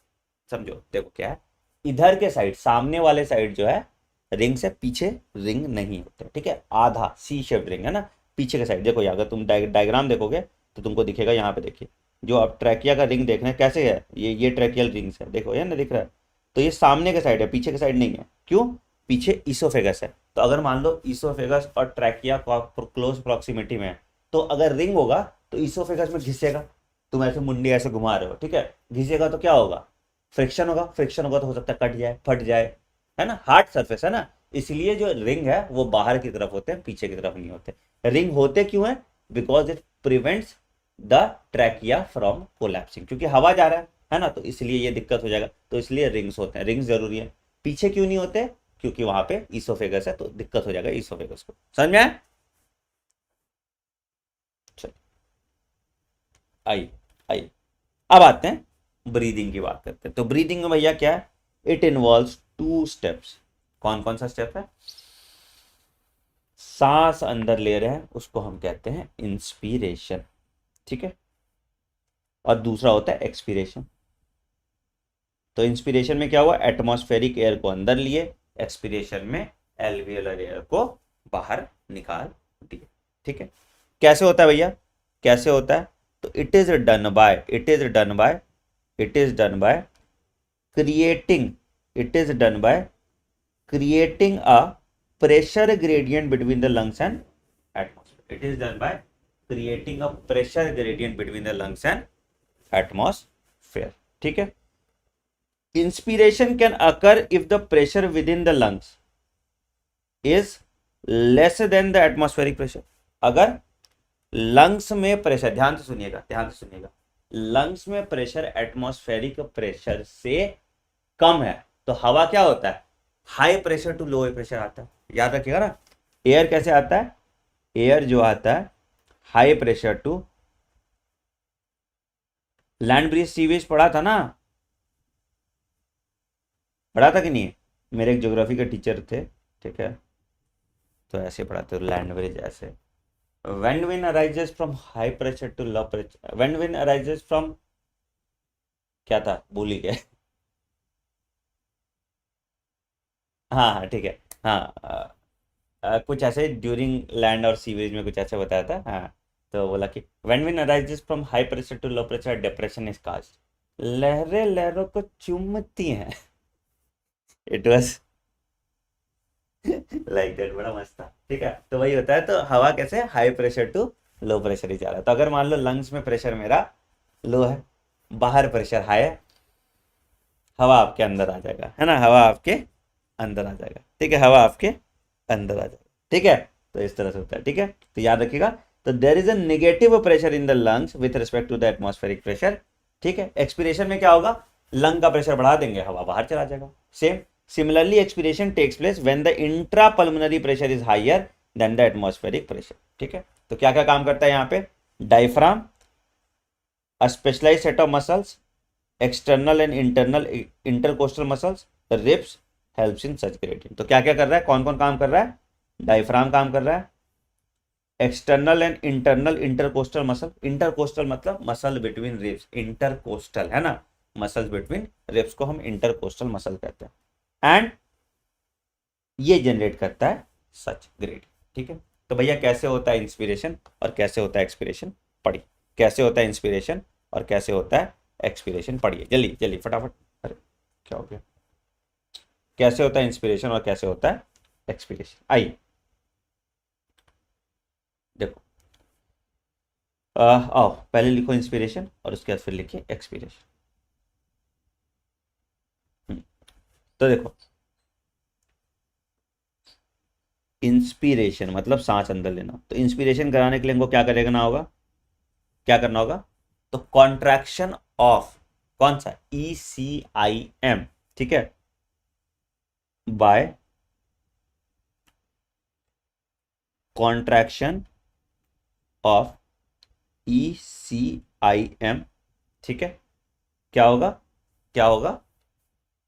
समझो, देखो क्या है, इधर के साइड, सामने वाले साइड जो है रिंग से पीछे रिंग नहीं होते, ठीक है। आधा सी शेप रिंग है ना, पीछे के साइड देखो, अगर तुम डायग्राम देखोगे तो तुमको दिखेगा, यहाँ पे देखिए, जो आप ट्रैकिया का रिंग देख रहे हैं कैसे है, ये ट्रैकियल रिंग्स है, देखो ये ना दिख रहा है। तो ये सामने के साइड है, पीछे के साइड नहीं है, क्यों, पीछे ईसोफेगस है। तो अगर मान लो ईसोफेगस और ट्रैकिया क्लोज प्रॉक्सिमिटी में है, तो अगर रिंग होगा तो ईसोफेगस में घिसेगा, तुम ऐसे मुंडी ऐसे घुमा रहे हो, ठीक है, घिसेगा तो क्या होगा, फ्रिक्शन होगा, फ्रिक्शन होगा तो हो सकता है कट जाए, फट जाए, है ना, हार्ड सरफेस है ना। इसलिए जो रिंग है वो बाहर की तरफ होते हैं, पीछे की तरफ नहीं होते। रिंग होते क्यों है, because it prevents the trachea from collapsing, क्योंकि हवा जा रहा है ना, तो इसलिए ये दिक्कत हो जाएगा, तो इसलिए रिंग्स होते हैं, रिंग्स जरूरी है। पीछे क्यों नहीं होते, क्योंकि वहां पे ईसोफेगस है, तो दिक्कत हो जाएगा ईसोफेगस को, समझ में आया। आइए आइए, अब आते हैं ब्रीदिंग की बात करते हैं। तो ब्रीदिंग में भैया क्या है, इट इन्वॉल्व्स 2 स्टेप्स। कौन कौन सा स्टेप है, सांस अंदर ले रहे हैं उसको हम कहते हैं इंस्पिरेशन, ठीक है, और दूसरा होता है एक्सपीरेशन। तो इंस्पिरेशन में क्या हुआ, एटमॉस्फेरिक एयर को अंदर लिए, एक्सपीरेशन में एल्वियोलर एयर को बाहर निकाल दिए, ठीक है। कैसे होता है भैया, कैसे होता है, तो it is done by, creating, it is done by creating a pressure gradient between the lungs and atmosphere. It is done by creating a pressure gradient between the lungs and atmosphere. ठीक है, inspiration can occur if the pressure within the lungs is less than the atmospheric pressure. अगर lungs में pressure, ध्यान से सुनिएगा, ध्यान से सुनिएगा, लंग्स में प्रेशर एटमॉस्फेरिक प्रेशर से कम है तो हवा क्या होता है, high pressure to low pressure आता है, याद रखिएगा ना। एयर कैसे आता है, एयर जो आता है high pressure to land breeze सीवेज पढ़ा था ना, पढ़ा था कि नहीं? मेरे एक ज्योग्राफी के टीचर थे, ठीक है, तो ऐसे पढ़ाते, लैंड ब्रिज ऐसे। when wind arises from high pressure to low pressure, when wind arises from, क्या था भूल ही गए। हाँ हाँ ठीक है। हाँ कुछ ऐसे ड्यूरिंग लैंड और सीवेज में कुछ ऐसे बताया था, हाँ। तो बोला कि when wind arises from high pressure to low pressure depression is caused, लहरें लहरों को चूमती हैं। इट वाज लाइक दैट, बड़ा मस्त था, ठीक है। तो वही होता है, तो हवा कैसे high pressure to low pressure ही जा रहा है। तो अगर मान लो लंग्स में प्रेशर मेरा लो है, बाहर प्रेशर हाई है, हवा आपके अंदर आ जाएगा, है ना, हवा आपके अंदर आ जाएगा, ठीक है, हवा आपके अंदर आ जाएगा, ठीक है। तो इस तरह से होता है, ठीक है, तो याद रखिएगा। तो there is a negative pressure in the lungs with respect to the atmospheric pressure, ठीक है। एक्सपीरेशन में क्या होगा, लंग का प्रेशर बढ़ा देंगे, हवा बाहर चला जाएगा। Same similarly expiration takes place when the intra pulmonary pressure is higher than the atmospheric pressure, ठीक है। तो क्या क्या काम करता है यहाँ पे, diaphragm, a specialised set of muscles, external and internal intercostal muscles, ribs helps in such gradient. तो क्या क्या कर रहा है, कौन कौन काम कर रहा है, डायफ्राम काम कर रहा है, external and internal intercostal muscle, intercostal मतलब मसल बिटवीन रिब्स, इंटरकोस्टल है ना, मसल बिटवीन रिब्स को हम इंटरकोस्टल मसल कहते हैं, एंड ये जनरेट करता है सच ग्रेड, ठीक है। तो भैया कैसे होता है इंस्पिरेशन और कैसे होता है एक्सपिरेशन, पढ़िए। कैसे होता है इंस्पिरेशन और कैसे होता है एक्सपिरेशन, पढ़िए जल्दी जल्दी फटाफट। अरे क्या हो गया, कैसे होता है इंस्पिरेशन और कैसे होता है एक्सपिरेशन, आइए देखो। आओ पहले लिखो इंस्पिरेशन और उसके बाद फिर लिखिए एक्सपिरेशन। तो देखो, इंस्पिरेशन मतलब सांस अंदर लेना, तो इंस्पिरेशन कराने के लिए हमको क्या करेगा होगा, क्या करना होगा, तो कॉन्ट्रैक्शन ऑफ, कौन सा, ECIM, ठीक है, बाय कॉन्ट्रैक्शन ऑफ ECIM, ठीक है। क्या होगा, क्या होगा,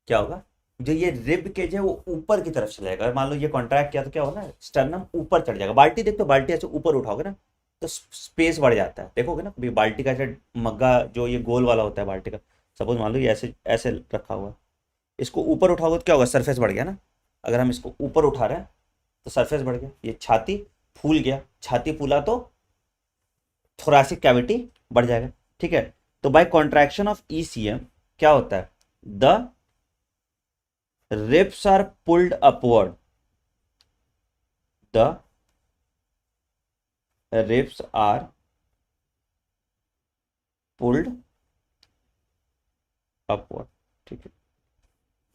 क्या होगा, जो ये रिब के जो है वो ऊपर की तरफ चलेगा। अगर मान लो ये कॉन्ट्रैक्ट किया तो क्या होगा ना, स्टर्नम ऊपर चढ़ जाएगा। बाल्टी देखो, बाल्टी ऐसे ऊपर उठाओगे ना तो स्पेस बढ़ जाता है, देखोगे ना कभी बाल्टी का ऐसे मग्गा जो ये गोल वाला होता है बाल्टी का, सपोज मान लो ये ऐसे ऐसे रखा हुआ है, इसको ऊपर उठाओगे तो क्या होगा, सरफेस बढ़ गया ना। अगर हम इसको ऊपर उठा रहे हैं तो सरफेस बढ़ गया, ये छाती फूल गया, छाती फूला तो थोरासिक कैविटी बढ़ जाएगा, ठीक है। तो बाय कॉन्ट्रैक्शन ऑफ ECM क्या होता है, the ribs are pulled upward, the ribs are pulled upward, ठीक है,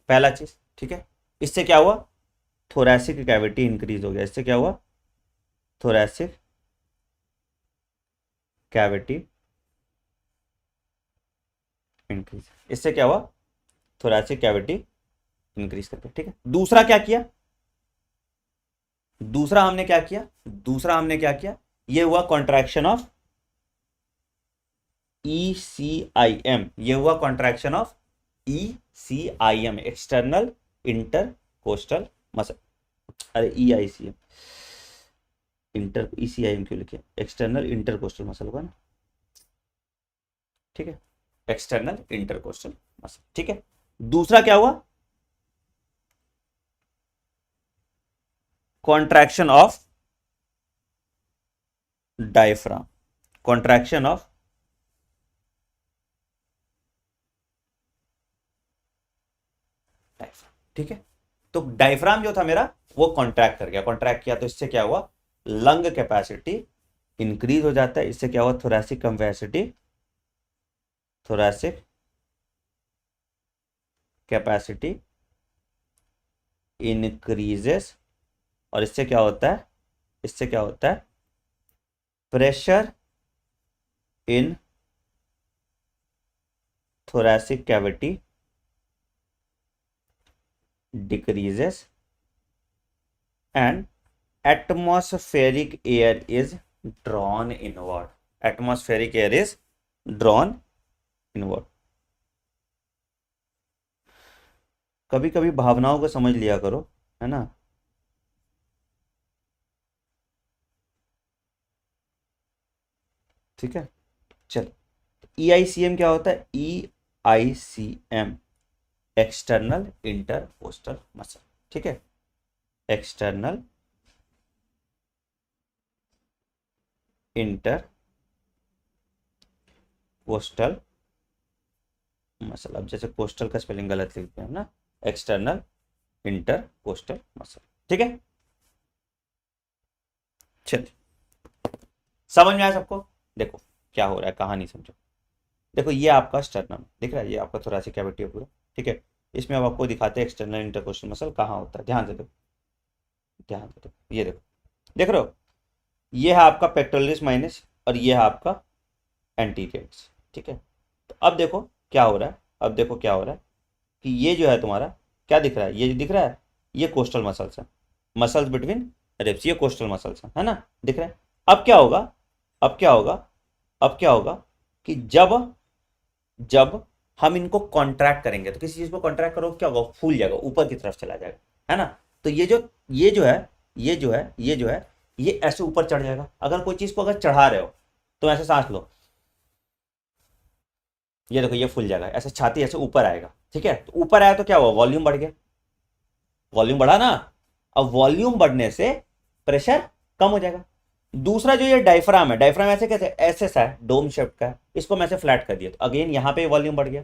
पहला चीज, ठीक है। इससे क्या हुआ, थोरैसिक कैविटी इंक्रीज हो गया, इससे क्या हुआ, थोरैसिक कैविटी इंक्रीज, इससे क्या हुआ, थोरैसिक कैविटी इंक्रीज करके, ठीक है। दूसरा क्या किया, दूसरा हमने क्या किया, दूसरा हमने क्या किया, ये हुआ कॉन्ट्रैक्शन ऑफ ECIM, ये हुआ contraction of ECIM, external intercostal muscle, अरे EICM, इंटर ECIM क्यों लिखे, एक्सटर्नल इंटरकोस्टल मसल का ना, ठीक है, एक्सटर्नल इंटरकोस्टल मसल, ठीक है। दूसरा क्या हुआ, contraction of diaphragm, contraction of diaphragm, ठीक है। तो डायफ्राम जो था मेरा वो कॉन्ट्रैक्ट कर गया, कॉन्ट्रैक्ट किया तो इससे क्या हुआ, लंग कैपेसिटी इंक्रीज हो जाता है, इससे क्या हुआ, thoracic capacity, thoracic capacity increases, और इससे क्या होता है, इससे क्या होता है, pressure in thoracic cavity decreases and atmospheric air is drawn inward, atmospheric air is drawn inward. कभी कभी भावनाओं को समझ लिया करो, है ना। ठीक है, चल। EICM क्या होता है? EICM external intercostal muscle. ठीक है, एक्सटर्नल इंटर कोस्टल मसल। अब जैसे कोस्टल का स्पेलिंग गलत लिखते हैं ना, एक्सटर्नल इंटर कोस्टल मसल। ठीक है, चलिए, समझ में आया सबको? देखो क्या हो रहा है, कहानी समझो। देखो ये आपका स्टर्नम दिख रहा है, ये आपका थोरासिक कैविटी है पूरा। ठीक है, इसमें अब आपको दिखाते हैं एक्सटर्नल इंटरकोस्टल मसल कहाँ होता है। ध्यान से देखो, ध्यान से देखो, ये देखो, देख रहे हो? ये है आपका पेक्टोरलिस माइनस और ये है आपका एंटीरियर्स। ठीक है, तो अब देखो क्या हो रहा है, अब देखो क्या हो रहा है कि ये जो है तुम्हारा क्या दिख रहा है, ये जो दिख रहा है ये कोस्टल मसल्स है, मसल्स बिटवीन रिब्स, ये कोस्टल मसल्स है ना, दिख रहा है। अब क्या होगा, अब क्या होगा, अब क्या होगा कि जब जब हम इनको कॉन्ट्रैक्ट करेंगे, तो किसी चीज को कॉन्ट्रैक्ट करो क्या होगा, फूल जाएगा, ऊपर की तरफ चला जाएगा, है ना। तो ये जो है, ये ऐसे ऊपर चढ़ जाएगा। अगर कोई चीज को अगर चढ़ा रहे हो तो ऐसे सांस लो, ये देखो ये फूल जाएगा, ऐसे छाती ऐसे ऊपर आएगा। ठीक है, तो ऊपर आया तो क्या हुआ, वॉल्यूम बढ़ गया, वॉल्यूम बढ़ा ना। अब वॉल्यूम बढ़ने से प्रेशर कम हो जाएगा। दूसरा जो ये डायफ्राम है, डायफ्राम ऐसे कैसे, ऐसे सा है, डोम शेप का है, इसको मैं ऐसे फ्लैट कर दिया तो अगेन यहां पे वॉल्यूम बढ़ गया,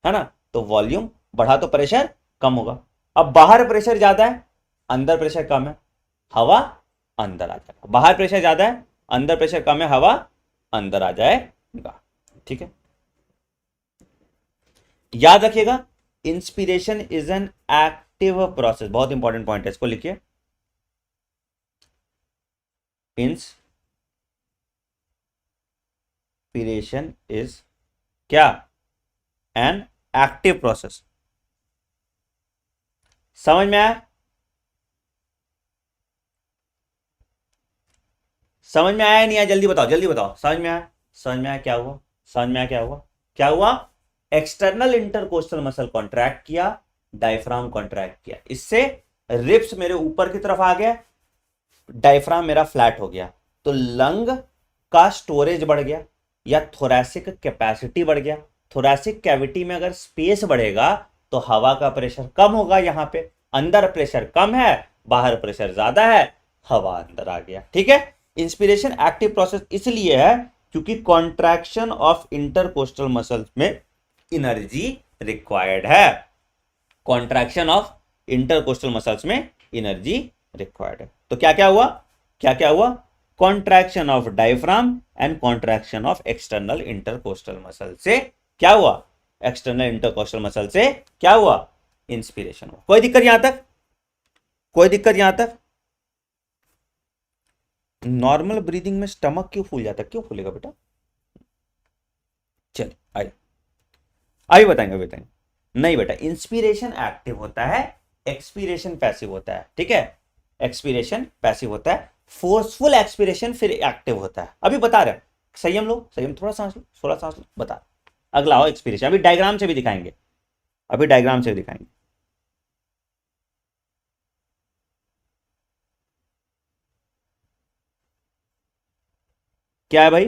है ना। तो वॉल्यूम बढ़ा तो प्रेशर कम होगा। अब बाहर प्रेशर ज्यादा है, अंदर प्रेशर कम है, हवा अंदर आ जाएगा। बाहर प्रेशर ज्यादा है, अंदर प्रेशर कम है, हवा अंदर आ जाएगा। ठीक है, याद रखिएगा, inspiration is an active process. बहुत इंपॉर्टेंट पॉइंट है, इसको लिखिए। इंस्पिरेशन इज क्या, एन एक्टिव प्रोसेस। समझ में आया? समझ में आया नहीं आया, जल्दी बताओ, जल्दी बताओ, समझ में आया? समझ में आया क्या हुआ, समझ में आया क्या हुआ, क्या हुआ? एक्सटर्नल इंटरकोस्टल मसल कॉन्ट्रैक्ट किया, डायफ्राम कॉन्ट्रैक्ट किया, इससे रिब्स मेरे ऊपर की तरफ आ गया, डायफ्राम मेरा फ्लैट हो गया, तो लंग का स्टोरेज बढ़ गया या थोरैसिक कैपेसिटी बढ़ गया। थोरैसिक कैविटी में अगर स्पेस बढ़ेगा तो हवा का प्रेशर कम होगा, यहां पे अंदर प्रेशर कम है, बाहर प्रेशर ज्यादा है, हवा अंदर आ गया। ठीक है, इंस्पिरेशन एक्टिव प्रोसेस इसलिए है क्योंकि कॉन्ट्रैक्शन ऑफ इंटरकोस्टल मसल्स में एनर्जी रिक्वायर्ड है, कॉन्ट्रैक्शन ऑफ इंटरकोस्टल मसल्स में एनर्जी रिक्वायर्ड है। तो क्या क्या हुआ, क्या क्या हुआ, contraction of diaphragm and contraction of external intercostal muscle से क्या हुआ, एक्सटर्नल इंटरकोस्टल मसल से क्या हुआ, इंस्पिरेशन हुआ। कोई दिक्कत यहां तक, कोई दिक्कत यहां तक? नॉर्मल ब्रीदिंग में स्टमक क्यों फूल जाता है, क्यों फूलेगा बेटा? चलिए आइए, अभी बताएंगे, अभी बताएंगे। नहीं बेटा, इंस्पिरेशन एक्टिव होता है, एक्सपीरेशन पैसिव होता है। ठीक है, एक्सपीरेशन पैसिव होता है, फोर्सफुल एक्सपीरेशन फिर एक्टिव होता है। अभी बता रहे हैं, संयम लो, संयम, थोड़ा सांस लो, थोड़ा सांस लो, बता। अगला हो एक्सपीरेशन, अभी डायग्राम से भी दिखाएंगे, अभी डायग्राम से भी दिखाएंगे। क्या है भाई,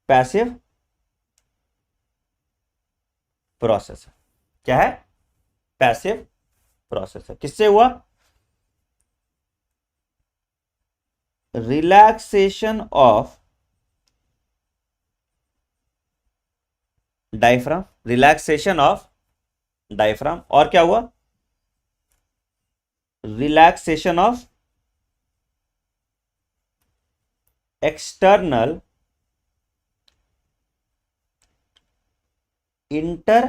पैसिव प्रोसेस है। क्या है, पैसिव प्रोसेस है। किससे हुआ, relaxation of diaphragm, relaxation of diaphragm, और क्या हुआ, relaxation of external inter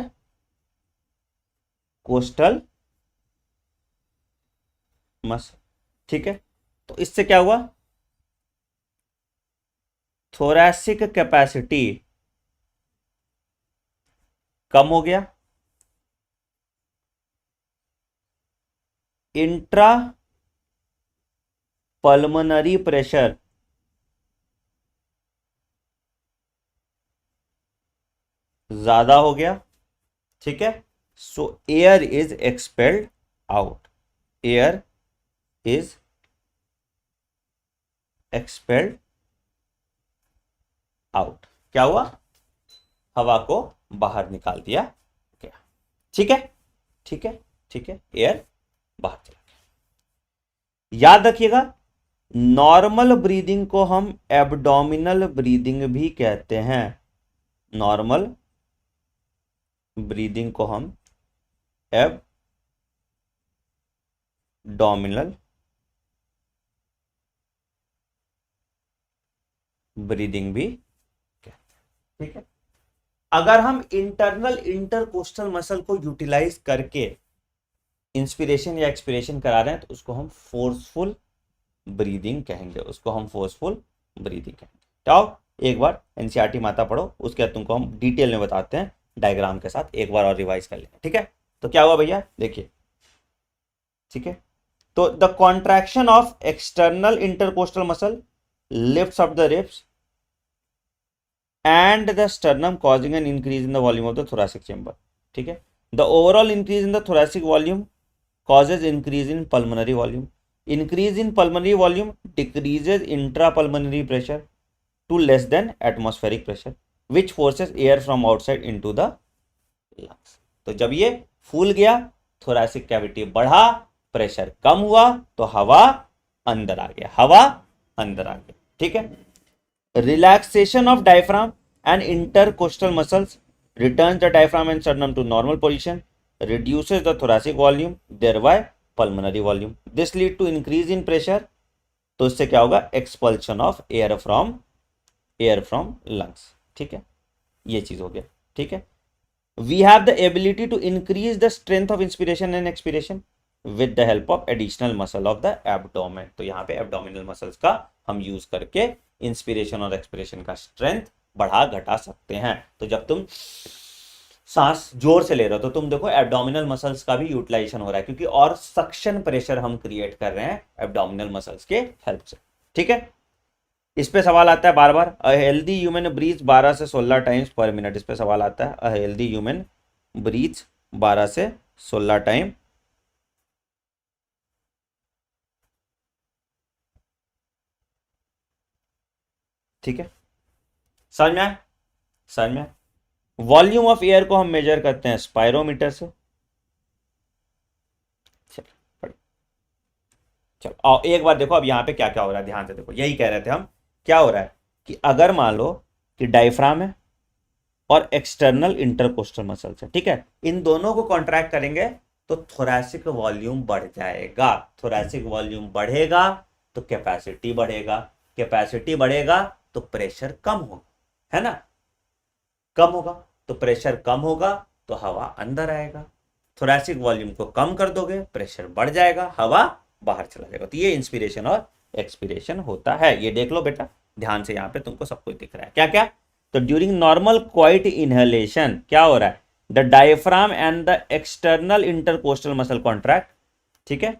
coastal muscle. ठीक है, तो इससे क्या हुआ, थोरैसिक कैपेसिटी कम हो गया, इंट्रा पल्मोनरी प्रेशर ज्यादा हो गया, ठीक है, सो air is expelled out, air is expelled out, क्या हुआ, हवा को बाहर निकाल दिया गया, ठीक है, ठीक है, ठीक है, एयर बाहर चला गया। याद रखिएगा, नॉर्मल ब्रीदिंग को हम एब्डोमिनल ब्रीदिंग भी कहते हैं, नॉर्मल ब्रीदिंग को हम एब्डोमिनल ब्रीदिंग भी कहते हैं, ठीक है। अगर हम इंटरनल इंटरकोस्टल मसल को यूटिलाइज करके इंस्पिरेशन या एक्सपिरेशन करा रहे हैं तो उसको हम फोर्सफुल ब्रीदिंग कहेंगे, उसको हम फोर्सफुल ब्रीदिंग कहेंगे। तो एक बार एनसीईआरटी माता पढ़ो, उसके बाद तुमको हम डिटेल में बताते हैं डायग्राम के साथ, एक बार और रिवाइज कर लेंगे, ठीक है। तो क्या हुआ भैया, देखिए, ठीक है, तो the contraction of external intercostal muscle lifts up the ribs and the sternum causing an increase in the volume of the thoracic chamber, ठीक है। The overall increase in the thoracic volume causes increase in pulmonary volume, increase in pulmonary volume decreases intrapulmonary pressure to less than atmospheric pressure which forces air from outside into the lungs। तो जब ये फूल गया, thoracic cavity बढ़ा, pressure कम हुआ तो हवा अंदर आ गया, हवा अंदर आ गया, ठीक है। Relaxation of diaphragm and intercostal muscles returns the diaphragm and sternum to normal position, reduces the thoracic volume, thereby pulmonary volume. This lead to increase in pressure, तो इससे क्या होगा, expulsion of air from lungs, ठीक है, ये चीज हो गया, ठीक है। We have the ability to increase the strength of inspiration and expiration with the help of additional muscle of the abdomen। तो यहाँ पे abdominal muscles का हम यूज करके इंस्पिरेशन और एक्सपिरेशन का स्ट्रेंथ बढ़ा घटा सकते हैं। तो जब तुम सांस जोर से ले रहे हो तो तुम देखो एब्डोमिनल मसल्स का भी यूटिलाइजेशन हो रहा है, क्योंकि और सक्शन प्रेशर हम क्रिएट कर रहे हैं एब्डोमिनल मसल्स के हेल्प से, ठीक है। इस पे सवाल आता है बार बार, अ हेल्दी ह्यूमन ब्रीथ 12 से 16 टाइम्स पर मिनट, इस पे सवाल आता है, अ हेल्दी ह्यूमन ब्रीथ 12 से 16 टाइम, ठीक है, समझ में आया, समझ में। वॉल्यूम ऑफ एयर को हम मेजर करते हैं स्पायरोमीटर से, चलो और एक बार देखो अब यहां पे क्या क्या हो रहा है, ध्यान से देखो, यही कह रहे थे हम, क्या हो रहा है कि अगर मान लो कि डायफ्राम है और एक्सटर्नल इंटरकोस्टल मसल्स है, ठीक है, इन दोनों को कॉन्ट्रैक्ट करेंगे तो थोरैसिक वॉल्यूम बढ़ जाएगा, थोरैसिक वॉल्यूम बढ़ेगा तो कैपेसिटी बढ़ेगा, कैपेसिटी बढ़ेगा तो प्रेशर कम होगा, है ना, कम होगा तो प्रेशर कम होगा तो हवा अंदर आएगा, थोरैसिक वॉल्यूम को कम कर दोगे प्रेशर बढ़ जाएगा, हवा बाहर चला जाएगा। तो ये इंस्पिरेशन और एक्सपिरेशन होता है, ये देख लो बेटा ध्यान से, यहां पे तुमको सब कुछ दिख रहा है, क्या क्या। तो ड्यूरिंग नॉर्मल क्वाइट इनहेलेशन क्या हो रहा है, the diaphragm and the external intercostal muscle contract, ठीक है।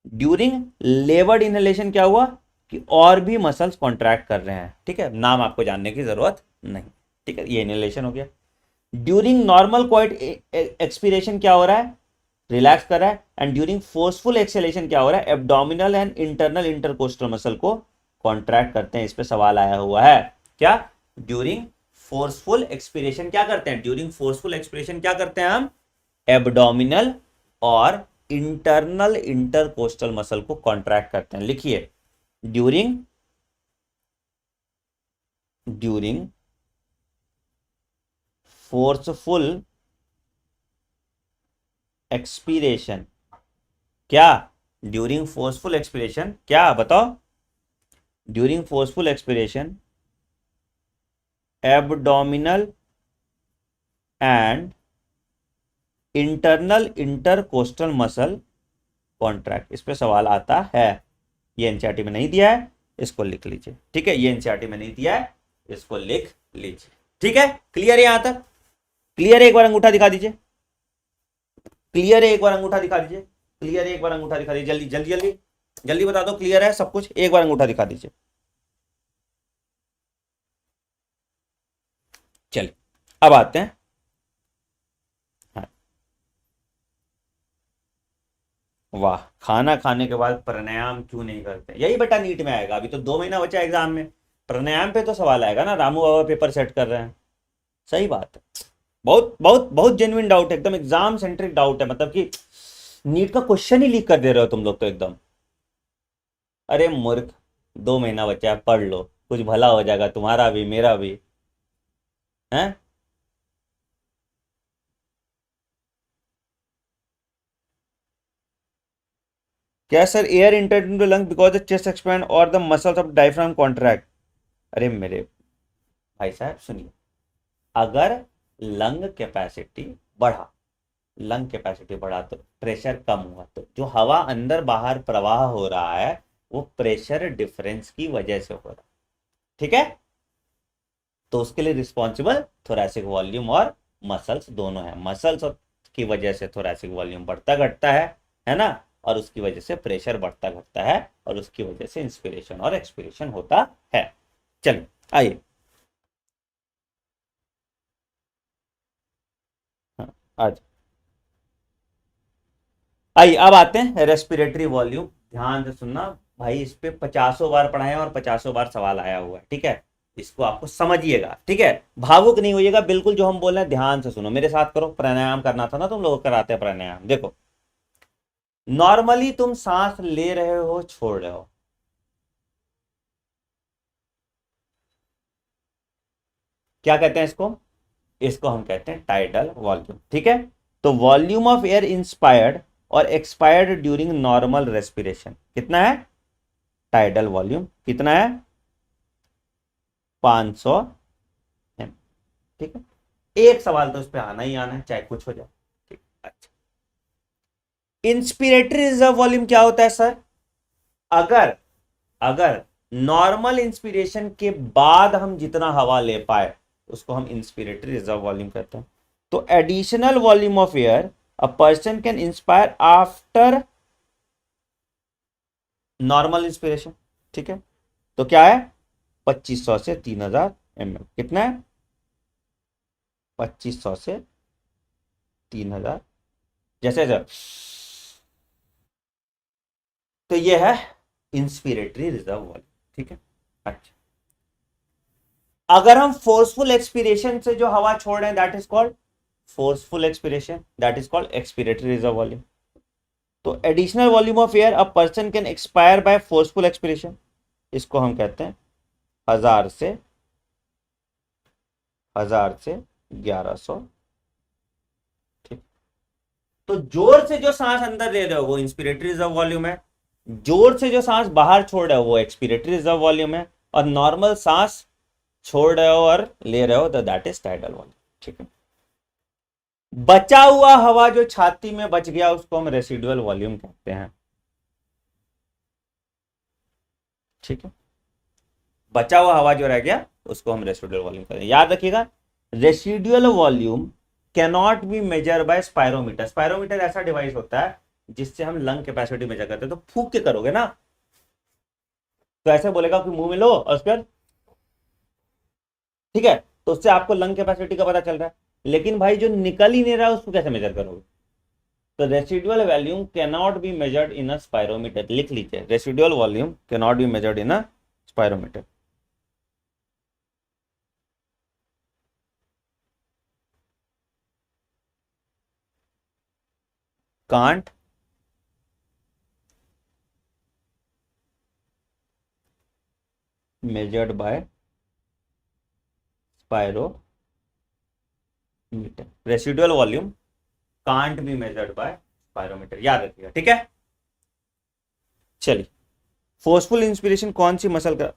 ड्यूरिंग लेवर्ड इनहेलेशन क्या हुआ कि और भी मसल्स कॉन्ट्रैक्ट कर रहे हैं, ठीक है, नाम आपको जानने की जरूरत नहीं, ठीक है, ये इनहेलेशन हो गया। ड्यूरिंग नॉर्मल क्वाइट एक्सपिरेशन क्या हो रहा है, रिलैक्स कर रहा है, एंड ड्यूरिंग फोर्सफुल एक्सेलेशन क्या हो रहा है, abdominal and internal intercostal muscle को कॉन्ट्रैक्ट करते हैं। इस पे सवाल आया हुआ है, क्या ड्यूरिंग फोर्सफुल एक्सपिरेशन क्या करते हैं, ड्यूरिंग फोर्सफुल एक्सपिरेशन क्या करते हैं हम, एब्डोमिनल और इंटरनल इंटरकोस्टल मसल को कॉन्ट्रैक्ट करते हैं। लिखिए, ड्यूरिंग फोर्सफुल एक्सपिरेशन क्या, ड्यूरिंग फोर्सफुल एक्सपिरेशन क्या बताओ, during forceful expiration abdominal and internal intercostal muscle contract. इस पे सवाल आता है, ये एनसीईआरटी में नहीं दिया है, इसको लिख लीजिए, ठीक है, ये एनसीईआरटी में नहीं दिया है, इसको लिख लीजिए, ठीक है। क्लियर है यहां तक, क्लियर है, एक बार अंगूठा दिखा दीजिए, क्लियर है, एक बार अंगूठा दिखा दीजिए, क्लियर है, एक बार अंगूठा दिखा दीजिए, जल्दी जल्दी जल्दी जल्दी बता दो, क्लियर है सब कुछ, एक बार अंगूठा दिखा दीजिए। चलिए अब आते हैं, हाँ, वाह, खाना खाने के बाद प्राणायाम क्यों नहीं करते, यही बेटा नीट में आएगा, अभी तो 2 महीना बचा एग्जाम में, प्राणायाम पे तो सवाल आएगा ना, रामू बाबा पेपर सेट कर रहे हैं। सही बात है। बहुत बहुत बहुत जेन्युइन डाउट है, एकदम एग्जाम सेंट्रिक डाउट है, मतलब कि नीट का क्वेश्चन ही लीक कर दे रहे हो तुम लोग तो एकदम। अरे मूर्ख, 2 महीना बचा है, पढ़ लो, कुछ भला हो जाएगा तुम्हारा भी मेरा भी, हैं। क्या sir, air enter into lung because the chest expand और the muscles of diaphragm contract. अरे मेरे भाई साहब सुनिए, अगर लंग कैपेसिटी बढ़ा, लंग कैपेसिटी बढ़ा तो प्रेशर कम हुआ, तो जो हवा अंदर बाहर प्रवाह हो रहा है वो प्रेशर डिफरेंस की वजह से हो रहा है, ठीक है। तो उसके लिए रिस्पॉन्सिबल थोरैसिक वॉल्यूम और मसल्स दोनों है, मसल्स की वजह से थोरैसिक वॉल्यूम बढ़ता घटता है ना, और उसकी वजह से प्रेशर बढ़ता घटता है, और उसकी वजह से इंस्पिरेशन और एक्सपिरेशन होता है। चलिए आइए, हाँ, आज आइए अब आते हैं रेस्पिरेटरी वॉल्यूम। ध्यान से सुनना भाई, इस पे 50 बार पढ़ाए और 50 बार सवाल आया हुआ है, ठीक है। इसको आपको समझिएगा, ठीक है, भावुक नहीं होइएगा बिल्कुल, जो हम बोल रहे हैं ध्यान से सुनो, मेरे साथ करो, प्राणायाम करना था ना तुम लोग, कराते हैं प्राणायाम। देखो, नॉर्मली तुम सांस ले रहे हो, छोड़ रहे हो, क्या कहते हैं इसको, इसको हम कहते हैं टाइडल वॉल्यूम, ठीक है। तो वॉल्यूम ऑफ एयर इंस्पायर्ड और एक्सपायर्ड ड्यूरिंग नॉर्मल रेस्पिरेशन कितना है, टाइडल वॉल्यूम कितना है, 500 एम, ठीक है। एक सवाल तो इस पे आना ही आना है, चाहे कुछ हो जाए, ठीक। अच्छा, इंस्पिरेटरी रिजर्व वॉल्यूम क्या होता है सर, अगर अगर नॉर्मल इंस्पिरेशन के बाद हम जितना हवा ले पाए उसको हम इंस्पिरेटरी रिजर्व वॉल्यूम कहते हैं। तो additional volume of air a person can inspire after normal inspiration, ठीक है। तो क्या है, 2500 से 3000 ml, कितना है, 2500 से 3000, जैसे जब, तो ये है इंस्पिरेटरी रिजर्व वॉल्यूम, ठीक है। अच्छा, अगर हम फोर्सफुल एक्सपिरेशन से जो हवा छोड़ रहे हैं that is called forceful expiration, that is called expiratory reserve volume. तो additional volume of air a person can expire by forceful expiration, इसको हम कहते हैं 1000 से 1100, ठीक। तो जोर से जो सांस अंदर ले रहे हो वो इंस्पिरेटरी रिजर्व वॉल्यूम है, जोर से जो सांस बाहर छोड़ रहे हो वो एक्सपिरेटरी रिजर्व वॉल्यूम है, और नॉर्मल सांस छोड़ रहे हो और ले रहे हो तो दैट इज टाइडल वॉल्यूम, ठीक है। बचा हुआ हवा जो छाती में बच गया उसको हम रेसिडुअल वॉल्यूम कहते हैं, ठीक है। बचा हुआ हवा जो रह गया उसको हम रेसिडुअल वॉल्यूम कहते हैं, याद रखिएगा। Residual volume cannot be measure by spirometer, spirometer ऐसा डिवाइस होता है जिससे हम लंग कैपेसिटी मेजर करते हैं, तो फूक के करोगे ना, तो ऐसे बोलेगा कि मुंह में लो और उसके बाद, ठीक है, तो उससे आपको लंग कैपेसिटी का पता चल रहा है, लेकिन भाई जो निकल ही नहीं रहा है उसको कैसे मेजर करोगे। तो residual volume can not be measured in a spirometer, लिख लीजिए, residual volume can not be measured in a spirometer. Can't measured by spirometer, residual volume can't be measured by spirometer, याद रखिएगा, ठीक है। चलिए, फोर्सफुल इंस्पिरेशन कौन सी muscle का,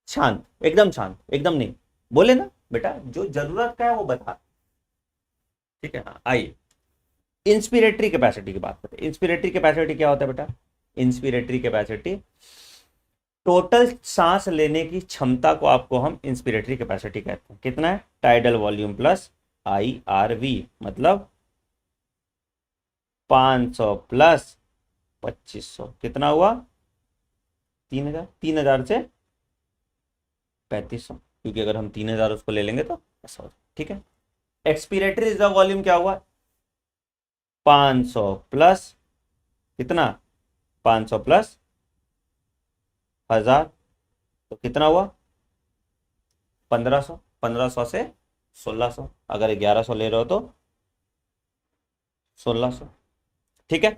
शांत, एकदम शांत, एकदम नहीं, बोले ना बेटा जो जरूरत का है वो बता, ठीक है। हाँ आइए, इंस्पिरेटरी कैपेसिटी की बात करते हैं। इंस्पिरेटरी कैपेसिटी क्या होता है बेटा, इंस्पिरेटरी कैपेसिटी टोटल सांस लेने की क्षमता को आपको हम इंस्पिरेटरी कैपेसिटी कहते हैं, कितना है, टाइडल वॉल्यूम प्लस IRV, मतलब 500 प्लस 2500 कितना हुआ, 3000, 3000 से 3500, क्योंकि अगर हम 3000 उसको ले लेंगे तो ऐसा हो, ठीक है। एक्सपीरेटरी रिजर्व वॉल्यूम क्या हुआ, 500 प्लस कितना, 500 प्लस 1000, तो कितना हुआ 1500, 1500 से 1600, अगर 1100 ले रहे हो तो 1600, ठीक है।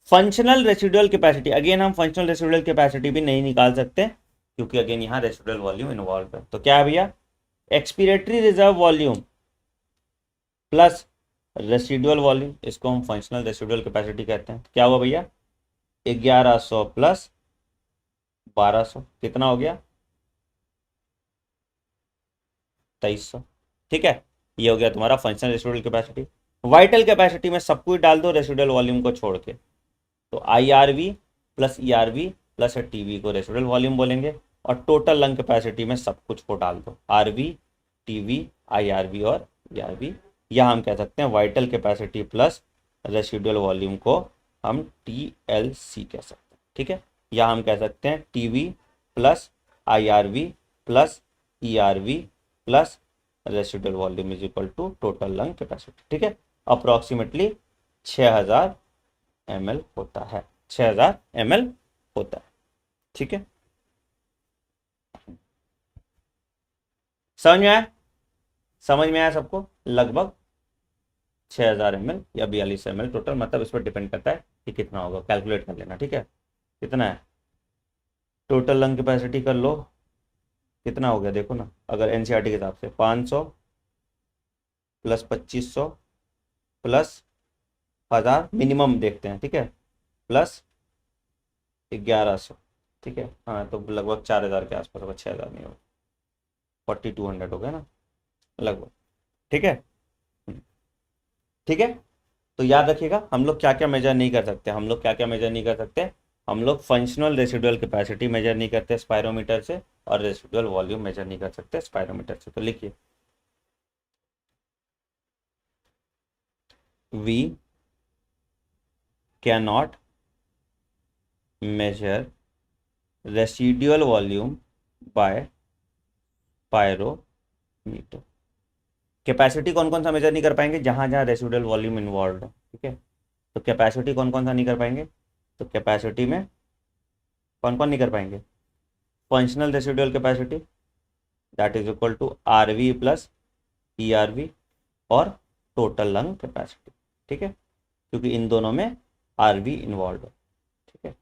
फंक्शनल रेसिडुअल कैपेसिटी, अगेन हम फंक्शनल रेसिडुअल कैपेसिटी भी नहीं निकाल सकते क्योंकि अगेन यहाँ रेसिडुअल वॉल्यूम इन्वॉल्व है। तो क्या है भैया, expiratory reserve volume plus residual volume, इसको हम फंक्शनल रेसिडुअल कैपेसिटी कहते हैं। क्या हुआ भैया, 1100 प्लस 1200 कितना हो गया 2300, ठीक है। ये हो गया तुम्हारा functional residual capacity. Vital capacity में सब कुछ डाल दो रेसिडुअल वॉल्यूम को छोड़ के, तो IRV plus ERV plus TV को रेसिडुअल वॉल्यूम बोलेंगे, और टोटल लंग कैपेसिटी में सब कुछ को डाल दो, RV, TV, IRV और ERV। या हम कह सकते हैं vital capacity plus residual volume को हम TLC कह सकते हैं, ठीक है। या हम कह सकते हैं TV plus IRV plus ERV plus residual volume is equal to total lung capacity, ठीक है। अप्रोक्सीमेटली 6000 ml होता है, 6000 ml होता है, ठीक है। समझ में आया, समझ में आया सबको, लगभग 6000 ml या 42 ml टोटल, मतलब इस पर डिपेंड करता है कि कितना होगा, कैलकुलेट कर लेना, ठीक है। कितना है टोटल लंग कैपेसिटी, कर लो कितना हो गया, देखो ना, अगर NCERT के हिसाब से 500 प्लस 2500 प्लस 1000 मिनिमम देखते हैं, ठीक है, प्लस 1100, ठीक है। हाँ तो लगभग 4000 के आसपास होगा, 6000 नहीं होगा, 4200 हो गया ना लगभग, ठीक है। ठीक है, तो याद रखिएगा हम लोग क्या क्या मेजर नहीं कर सकते, हम लोग क्या क्या मेजर नहीं कर सकते, हम लोग फंक्शनल रेसिडुअल कैपेसिटी मेजर नहीं करते स्पायरोमीटर से, और रेसिडुअल वॉल्यूम मेजर नहीं कर सकते स्पायरोमीटर से। तो लिखिए, we can not measure residual volume by spirometer. Capacity कौन कौन सा मेजर नहीं कर पाएंगे, जहां जहां रेसिडुअल वॉल्यूम इन्वॉल्व है, ठीक है। तो कैपेसिटी कौन कौन सा नहीं कर पाएंगे, तो कैपेसिटी में कौन कौन नहीं कर पाएंगे, functional residual capacity that is equal to RV plus ERV और टोटल लंग कैपेसिटी, ठीक है, क्योंकि इन दोनों में RV इन्वॉल्व है, ठीक है,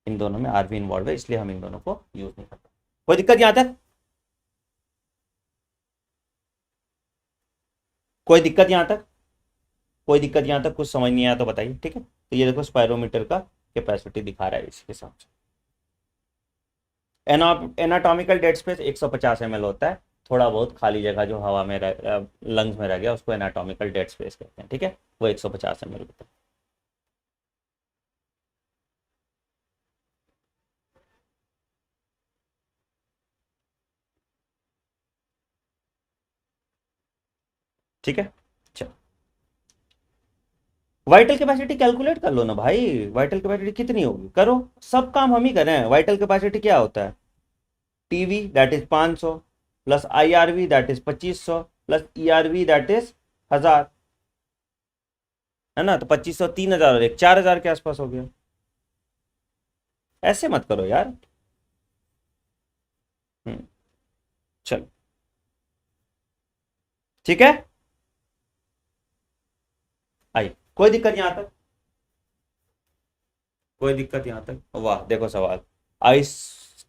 इन दोनों में RV इन्वॉल्व है, इसलिए हम इन दोनों को यूज नहीं करते। कोई दिक्कत यहां तक, कोई दिक्कत यहां तक, कोई दिक्कत यहां तक, कुछ समझ नहीं आया तो बताइए, ठीक है। तो ये देखो स्पायरोमीटर का कैपेसिटी दिखा रहा है इसके हिसाब से। एनाटॉमिकल डेड स्पेस 150 ml होता है, थोड़ा बहुत खाली जगह जो हवा में लंग्स में रह गया उसको एनाटॉमिकल डेड स्पेस कहते हैं, ठीक है, वो 150 ml होता है। ठीक है, चलो वाइटल कैपेसिटी कैलकुलेट कर लो ना भाई, वाइटल कैपेसिटी कितनी होगी, करो, सब काम हम ही कर रहे हैं। वाइटल कैपेसिटी क्या होता है, TV that is 500 plus IRV that is 2500 plus ERV that is 1000, है ना। तो 2500 3000 और एक 4000 के आसपास हो गया। ऐसे मत करो यार, चलो ठीक है, आई कोई दिक्कत यहां तक, कोई दिक्कत यहां तक, वाह देखो सवाल, I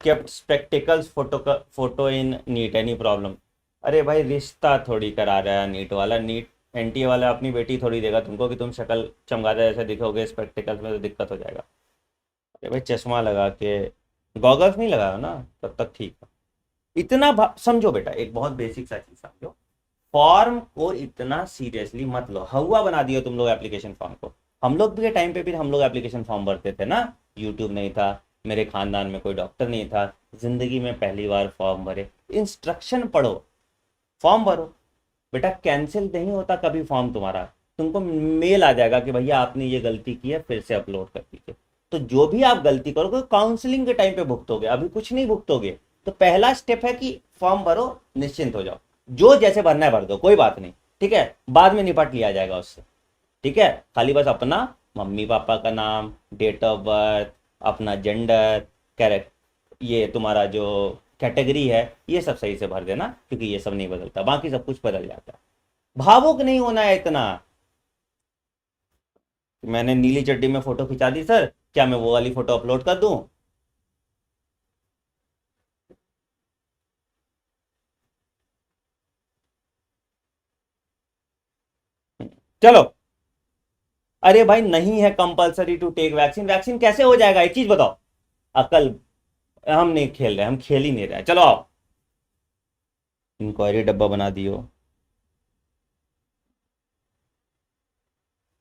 kept spectacles photo in NEET, any problem. अरे भाई रिश्ता थोड़ी करा रहा है नीट वाला, नीट NTA वाला अपनी बेटी थोड़ी देगा तुमको कि तुम शक्ल चमगादड़ जैसे दिखोगे स्पेक्टिकल्स में, तो दिक्कत हो जाएगा। अरे भाई चश्मा लगा के, गॉगल्स नहीं लगाया ना तब तक ठीक है। इतना समझो बेटा, एक बहुत बेसिक सा चीज समझो, फॉर्म को इतना सीरियसली मत लो। हवा बना दियो तुम लोग एप्लीकेशन फॉर्म को। हम लोग के टाइम पे भी हम लोग एप्लीकेशन फॉर्म भरते थे ना, यूट्यूब नहीं था, मेरे खानदान में कोई डॉक्टर नहीं था, जिंदगी में पहली बार फॉर्म भरे, इंस्ट्रक्शन पढ़ो फॉर्म भरो। बेटा कैंसिल नहीं होता कभी फॉर्म तुम्हारा, तुमको मेल आ जाएगा कि भैया आपने ये गलती की है, फिर से अपलोड कर दीजिए। तो जो भी आप गलती करोगे काउंसलिंग के टाइम पे भुगतोगे, अभी कुछ नहीं भुगतोगे। तो पहला स्टेप है कि फॉर्म भरो, निश्चिंत हो जाओ, जो जैसे भरना है भर दो, कोई बात नहीं, ठीक है, बाद में निपट लिया जाएगा उससे, ठीक है। खाली बस अपना मम्मी पापा का नाम, डेट ऑफ बर्थ, अपना जेंडर, कैरेक्टर, ये तुम्हारा जो कैटेगरी है, ये सब सही से भर देना, क्योंकि ये सब नहीं बदलता, बाकी सब कुछ बदल जाता है। भावुक नहीं होना है इतना। मैंने नीली चड्डी में फोटो खिंचा दी सर, क्या मैं वो वाली फोटो अपलोड कर दूं? चलो, अरे भाई नहीं है compulsory to take vaccine, vaccine कैसे हो जाएगा, एक चीज बताओ, अकल, हम नहीं खेल रहे, हम खेल ही नहीं रहे, चलो आओ, इंक्वायरी डब्बा बना दियो।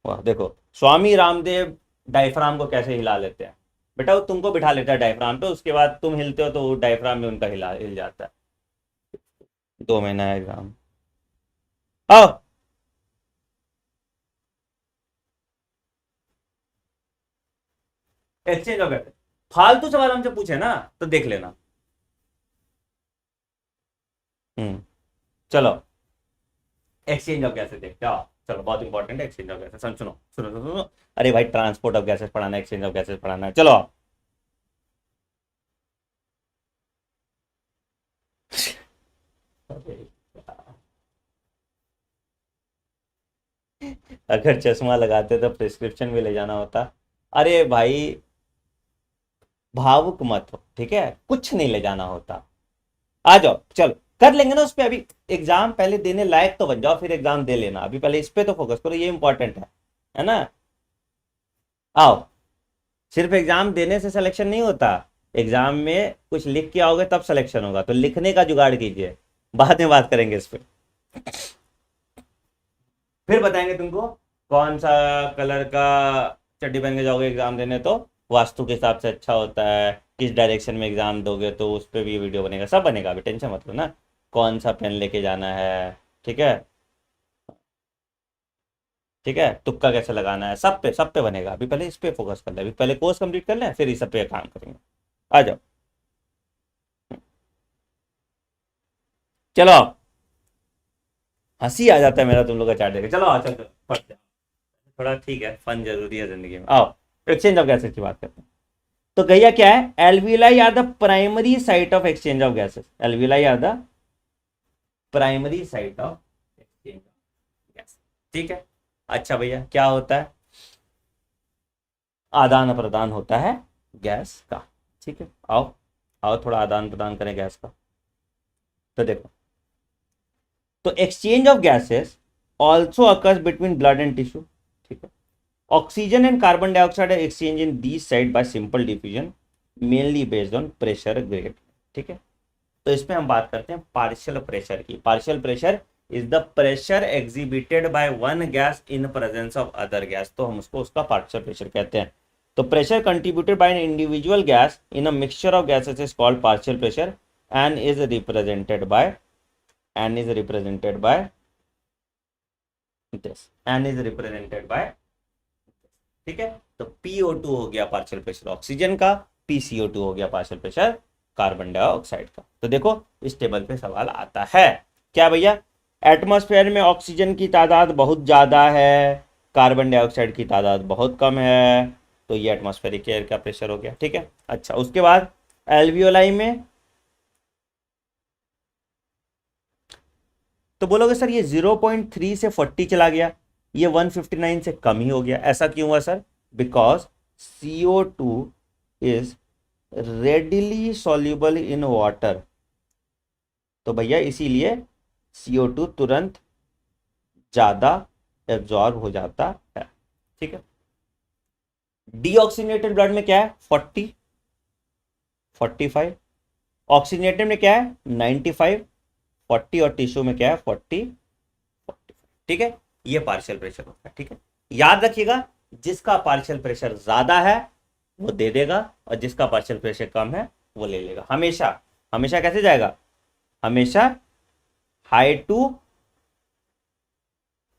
वाह देखो, स्वामी रामदेव डायफ्राम को कैसे हिला लेते हैं। बेटा वो तुमको बिठा लेता है डायफ्राम पे, उसके बाद तुम हिलते हो तो वो डायफ्राम में उनका हिल जाता है। 2 महीना है एग्जाम। आओ। एक्सचेंज हो गया, फालतू सवाल हमसे पूछे ना तो देख लेना। हम्म। चलो, एक्सचेंज ऑफ गैसेस देखते हो, चलो बहुत इंपॉर्टेंट है एक्सचेंज ऑफ गैसेस, सुनो सुनो सुनो सुनो सुनो। अरे भाई ट्रांसपोर्ट ऑफ गैसेस पढ़ाना है, एक्सचेंज ऑफ गैसेस पढ़ाना है, चलो। अगर चश्मा लगाते तो प्रिस्क्रिप्शन भी ले जाना होता। अरे भाई भावुक मत हो, ठीक है, कुछ नहीं ले जाना होता। आ जाओ चलो, कर लेंगे ना उस पे, अभी एग्जाम पहले देने लायक तो बन जाओ, फिर एग्जाम दे लेना, अभी पहले इस पे तो फोकस करो, ये इंपॉर्टेंट है ना। आओ, सिर्फ एग्जाम देने से सिलेक्शन नहीं होता, एग्जाम में कुछ लिख के आओगे तब सिलेक्शन होगा, तो लिखने का जुगाड़ कीजिए, बाद में बात करेंगे इस पे। फिर बताएंगे तुमको कौन सा कलर का चड्डी पहन के जाओगे एग्जाम देने तो वास्तु के हिसाब से अच्छा होता है, किस डायरेक्शन में एग्जाम दोगे तो उस पर भी वीडियो बनेगा, सब बनेगा, अभी टेंशन मत लो ना, कौन सा पेन लेके जाना है, ठीक है, ठीक है, तुक्का कैसे लगाना है, सब पे बनेगा, अभी पहले इस पे फोकस कर ले, अभी पहले कोर्स कंप्लीट कर ले, फिर इस सब पे काम करेंगे। आ जाओ, चलो, हंसी आ जाता है मेरा तुम लोग का चार्ट देखे, चलो आओ, चलो पढ़ जाओ। थोड़ा ठीक है, फन जरूरी है जिंदगी में, आओ एक्सचेंज ऑफ गैसेज की बात करते हैं। तो गैया क्या है, alveoli are the primary site of exchange of gases, alveoli are the primary site of exchange of gas, ठीक है। अच्छा भैया क्या होता है, आदान प्रदान होता है गैस का, ठीक है। आओ, आओ थोड़ा आदान प्रदान करें गैस का। तो देखो, तो exchange of gases also occurs between blood and tissue, ठीक है। Oxygen and carbon dioxide exchange in this side by simple diffusion, mainly based on pressure grade, ठीक है। तो इसमें हम बात करते हैं पार्शियल प्रेशर की। Partial pressure is the pressure exhibited by one gas in presence of other gas, तो हम उसको उसका पार्शियल प्रेशर कहते हैं। तो pressure contributed bye an individual gas in a mixture of gases is called partial pressure and is represented by an is represented by this, an is represented by, ठीक है। तो PO2 हो गया partial pressure oxygen का, PCO2 हो गया partial pressure carbon dioxide का। तो देखो इस टेबल पे सवाल आता है क्या भैया, एटमॉस्फेयर में ऑक्सीजन की तादाद बहुत ज़्यादा है, कार्बन डाइऑक्साइड की तादाद बहुत कम है, तो ये एटमॉस्फेरिक एयर का प्रेशर हो गया, ठीक है। अच्छा उसके बाद एल्वियोलाई में, तो बोलोगे सर ये 0.3 से 40 चला गया, ये 159 से कम ही हो गया, ऐसा क्यों हुआ sir, because CO2 is readily soluble in water, तो भैया इसीलिए CO2 तुरंत ज्यादा एब्जॉर्ब हो जाता है, ठीक है। डीऑक्सीनेटेड ब्लड में क्या है 40, 45, ऑक्सीजनेटेड में क्या है 95, 40, और टिश्यू में क्या है 40, 45, ठीक है। ये पार्शियल प्रेशर होता है, ठीक है। याद रखिएगा, जिसका पार्शियल प्रेशर ज्यादा है वो दे देगा, और जिसका पार्शियल प्रेशर कम है वो ले लेगा, हमेशा, हमेशा कैसे जाएगा, हमेशा हाई टू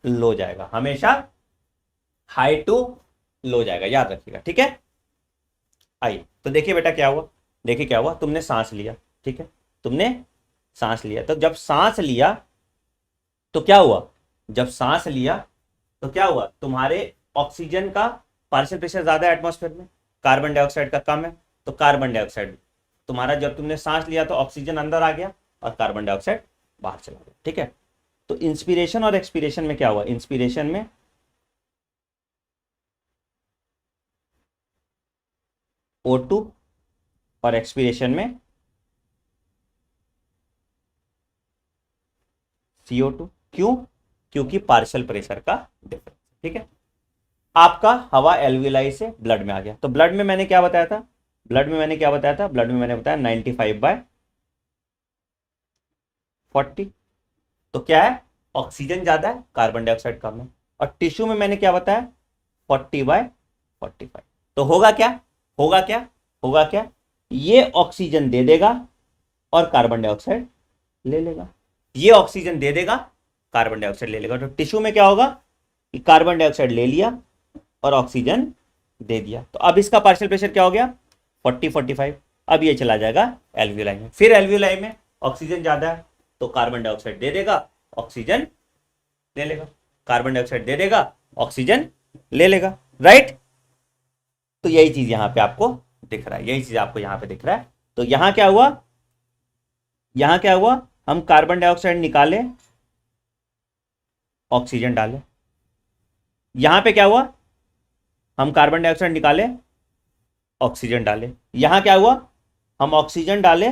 लो जाएगा, हमेशा हाई टू लो जाएगा, याद रखिएगा, ठीक है। आइए तो देखिए बेटा क्या हुआ, देखिए क्या हुआ, तुमने सांस लिया, ठीक है, तुमने सांस लिया, तो जब सांस लिया तो क्या हुआ, जब सांस लिया तो क्या हुआ, तुम्हारे ऑक्सीजन का पार्शियल प्रेशर ज्यादा है एटमॉस्फेयर में, कार्बन डाइऑक्साइड का कम है, तो कार्बन डाइऑक्साइड तुम्हारा, जब तुमने सांस लिया तो ऑक्सीजन अंदर आ गया और कार्बन डाइऑक्साइड बाहर चला गया। ठीक है, तो इंस्पिरेशन और एक्सपीरेशन में क्या हुआ, इंस्पिरेशन में O2 और एक्सपीरेशन में CO2। क्यों, क्योंकि पार्शियल प्रेशर का डिफरेंस। ठीक है, आपका हवा एल्विलाई से ब्लड में आ गया, तो ब्लड में मैंने क्या बताया था, ब्लड में मैंने क्या बताया था, ब्लड में मैंने बताया 95/40। तो क्या है, ऑक्सीजन ज्यादा है, कार्बन डाइऑक्साइड कम है। और टिश्यू में मैंने क्या बताया, 40/45। तो होगा क्या, होगा क्या, होगा क्या, ये ऑक्सीजन दे देगा और कार्बन डाइऑक्साइड ले लेगा, ये ऑक्सीजन दे देगा, कार्बन डाइऑक्साइड ले लेगा। तो टिश्यू में क्या होगा कि कार्बन डाइऑक्साइड ले लिया और ऑक्सीजन दे दिया, तो अब इसका पार्शियल प्रेशर क्या हो गया, 40/45। अब ये चला जाएगा एल्वियोलाई में, फिर एल्वियोलाई में ऑक्सीजन ज्यादा है तो कार्बन डाइऑक्साइड दे देगा, ऑक्सीजन ले लेगा, कार्बन डाइऑक्साइड दे देगा, ऑक्सीजन ले लेगा, राइट। तो यही चीज यहां पे आपको दिख रहा है, यही चीज आपको यहां पे दिख रहा है। तो यहां क्या हुआ, यहां क्या हुआ, हम कार्बन डाइऑक्साइड निकाले, ऑक्सीजन डाले। यहां पे क्या हुआ, हम कार्बन डाइऑक्साइड निकाले, ऑक्सीजन डाले। यहां क्या हुआ, हम ऑक्सीजन डाले,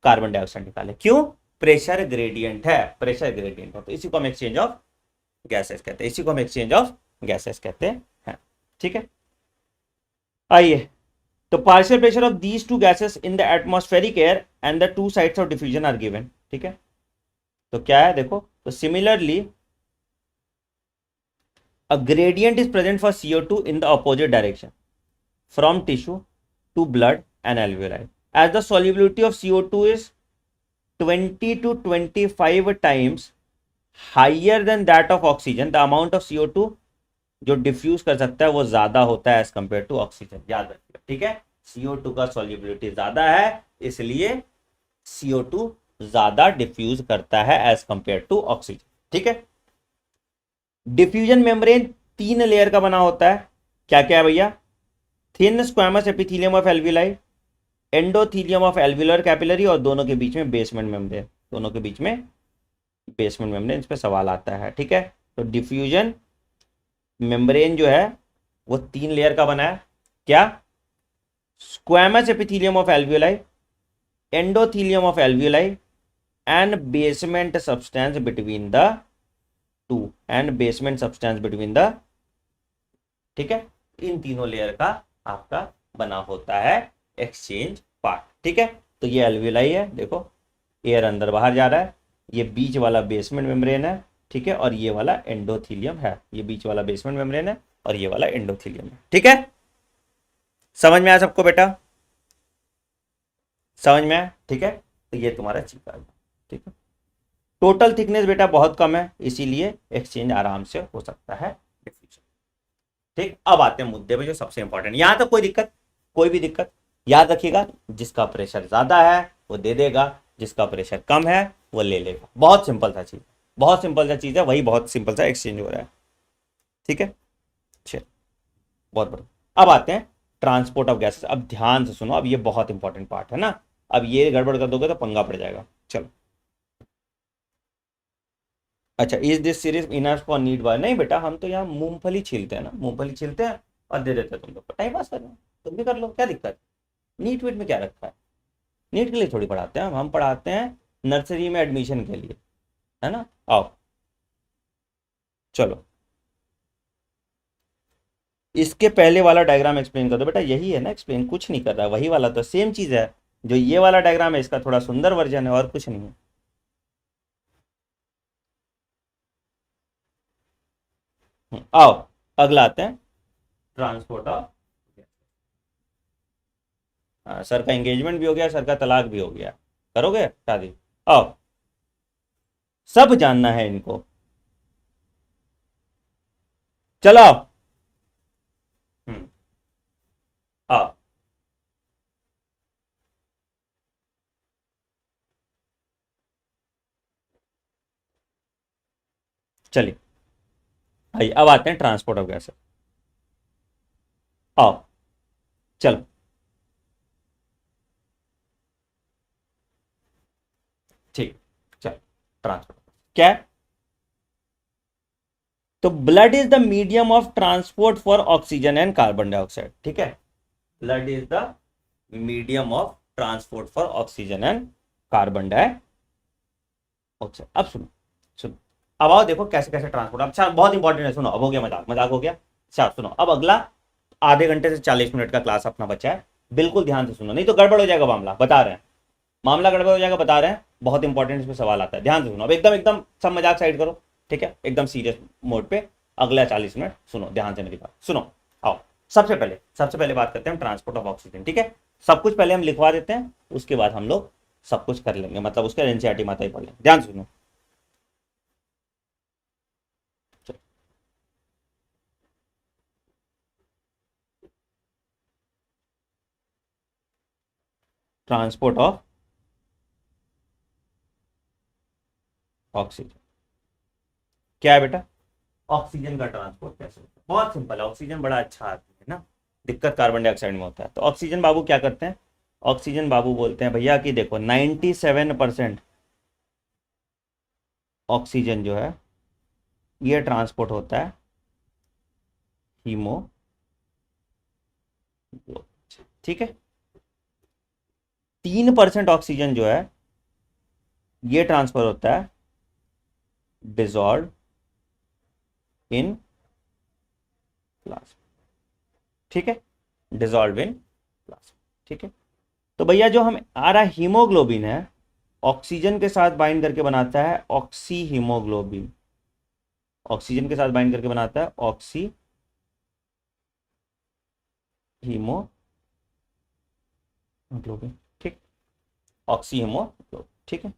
कार्बन डाइऑक्साइड निकाले। क्यों, प्रेशर ग्रेडियंट है, प्रेशर ग्रेडियंट है, तो इसी को हम एक्सचेंज ऑफ गैसेस कहते हैं, इसी को हम एक्सचेंज ऑफ गैसेस कहते हैं। ठीक है, आइए, तो partial pressure of these two gases in the atmospheric air and the two sides of diffusion are given. ठीक है, तो क्या है देखो, तो similarly a gradient is present for CO2 in the opposite direction from tissue to blood and alveoli, as the solubility of CO2 is 20 to 25 times higher than that of oxygen, the amount of CO2 जो diffuse कर सकता है वो ज्यादा होता है as compare to oxygen, याद रखिए। ठीक है, CO2 का सॉल्युबिलिटी ज्यादा है, इसलिए CO2 ज्यादा डिफ्यूज करता है एज कंपेयर टू ऑक्सीजन। ठीक है, डिफ्यूजन मेम्ब्रेन 3 लेयर का बना होता है, क्या क्या है भैया, thin squamous epithelium of alveoli, endothelium of alveolar capillary, और दोनों के बीच में बेसमेंट मेम्ब्रेन, दोनों के बीच में बेसमेंट मेम्ब्रेन, इस पे सवाल आता है। ठीक है, तो डिफ्यूजन मेम्ब्रेन जो है वो 3 लेयर का बना है, क्या, squamous epithelium of alveoli, endothelium of alveoli and basement substance between the two, and basement substance between the, ठीक है, इन तीनों लेयर का आपका बना होता है एक्सचेंज पार्ट। ठीक है, तो ये एल्वियोलाई है, देखो एयर अंदर बाहर जा रहा है, ये बीच वाला बेसमेंट मेम्ब्रेन है, ठीक है, और ये वाला एंडोथीलियम है, ये बीच वाला बेसमेंट मेम्ब्रेन है और ये वाला एंडोथीलियम है। ठीक है, समझ में आया सबको बेटा, समझ में आया। ठीक है, तो ये तुम्हारा चीका है। ठीक है, टोटल थिकनेस बेटा बहुत कम है, इसीलिए एक्सचेंज आराम से हो सकता है डिफ्यूजन। ठीक, अब आते हैं मुद्दे पे जो सबसे इंपॉर्टेंट, यहां तक कोई दिक्कत, कोई भी दिक्कत, याद रखिएगा, जिसका प्रेशर ज्यादा है वो दे देगा, जिसका प्रेशर कम है वो ले लेगा। बहुत सिंपल सा चीज, बहुत सिंपल सा चीज है, वही बहुत सिंपल सा एक्सचेंज हो रहा है। ठीक है, चल, बहुत बढ़िया। अब आते हैं ट्रांसपोर्ट ऑफ गैसेस। अब ध्यान से सुनो, अब ये बहुत इंपॉर्टेंट पार्ट है ना, अब ये गड़बड़ कर दोगे तो पंगा पड़ जाएगा। चलो, अच्छा, is this series enough for NEET bye, नहीं बेटा, हम तो यहाँ मूंगफली छीलते हैं ना, मूंगफली छीलते हैं और दे देते हैं तुम लोग को, टाइम पास करना है, तुम भी कर लो, क्या दिक्कत है, नीट वीट में क्या रखा है, नीट के लिए थोड़ी पढ़ाते हैं हम पढ़ाते हैं नर्सरी में एडमिशन के लिए, है ना। आओ, चलो, इसके पहले वाला डायग्राम एक्सप्लेन कर दो बेटा, यही है ना, एक्सप्लेन कुछ नहीं कर रहा, वही वाला तो सेम चीज है, जो ये वाला डायग्राम है इसका थोड़ा सुंदर वर्जन है और कुछ नहीं है। आओ, अगला आते हैं ट्रांसपोर्ट ऑफ, सर का एंगेजमेंट भी हो गया, सर का तलाक भी हो गया, करोगे शादी, आओ, सब जानना है इनको, चलो, हम्म, आओ, चलिए आइए अब आते हैं ट्रांसपोर्ट ऑफ गैसेस। आओ चलो, ठीक, चलो ट्रांसपोर्ट क्या है? तो blood is the medium of transport for oxygen and carbon dioxide. ठीक है, blood is the medium of transport for oxygen and carbon dioxide. अब सुनो, सुनो, अब आओ देखो कैसे कैसे ट्रांसपोर्ट। अच्छा बहुत इंपॉर्टेंट है, सुनो, अब हो गया मजाक, मजाक हो गया। अच्छा सुनो, अब अगला आधे घंटे से 40 मिनट का क्लास अपना बचा है, बिल्कुल ध्यान से सुनो, नहीं तो गड़बड़ हो जाएगा मामला, बता रहे हैं, मामला गड़बड़ हो जाएगा, बता रहे हैं, बहुत इंपॉर्टेंट इसमें सवाल आता है, ध्यान से सुनो। अब एकदम एकदम सब मजाक साइड करो, ठीक है, एकदम सीरियस मोड पे अगला 40 मिनट सुनो ध्यान से मेरी बात सुनो। आओ सबसे पहले बात करते हैं हम ट्रांसपोर्ट ऑफ ऑक्सीजन। ठीक है, सब कुछ पहले हम लिखवा देते हैं, उसके बाद हम लोग सब कुछ कर लेंगे, मतलब उसका एनसीईआरटी माता ही पढ़ लेंगे, ध्यान सुनो। ट्रांसपोर्ट ऑफ ऑक्सीजन क्या है बेटा? ऑक्सीजन का ट्रांसपोर्ट कैसे होता है? बहुत सिंपल है, ऑक्सीजन बड़ा अच्छा आदमी है ना, दिक्कत कार्बन डाइऑक्साइड में होता है। तो ऑक्सीजन बाबू क्या करते हैं? ऑक्सीजन बाबू बोलते हैं भैया कि देखो 97% ऑक्सीजन जो है ये ट्रांसपोर्ट होता है हीमो, ठीक है, 3% ऑक्सीजन जो है ये ट्रांसफर होता है डिजॉल्व इन प्लाज्मा। ठीक है, डिजॉल्व इन प्लाज्मा। ठीक है, तो भैया जो हम आ रहा हीमोग्लोबिन है, ऑक्सीजन के साथ बाइंड करके बनाता है ऑक्सी हीमोग्लोबिन, ऑक्सीजन के साथ बाइंड करके बनाता है ऑक्सी हीमोग्लोबिन। ठीक, ऑक्सी हीमोग्लोबिन। ठीक है,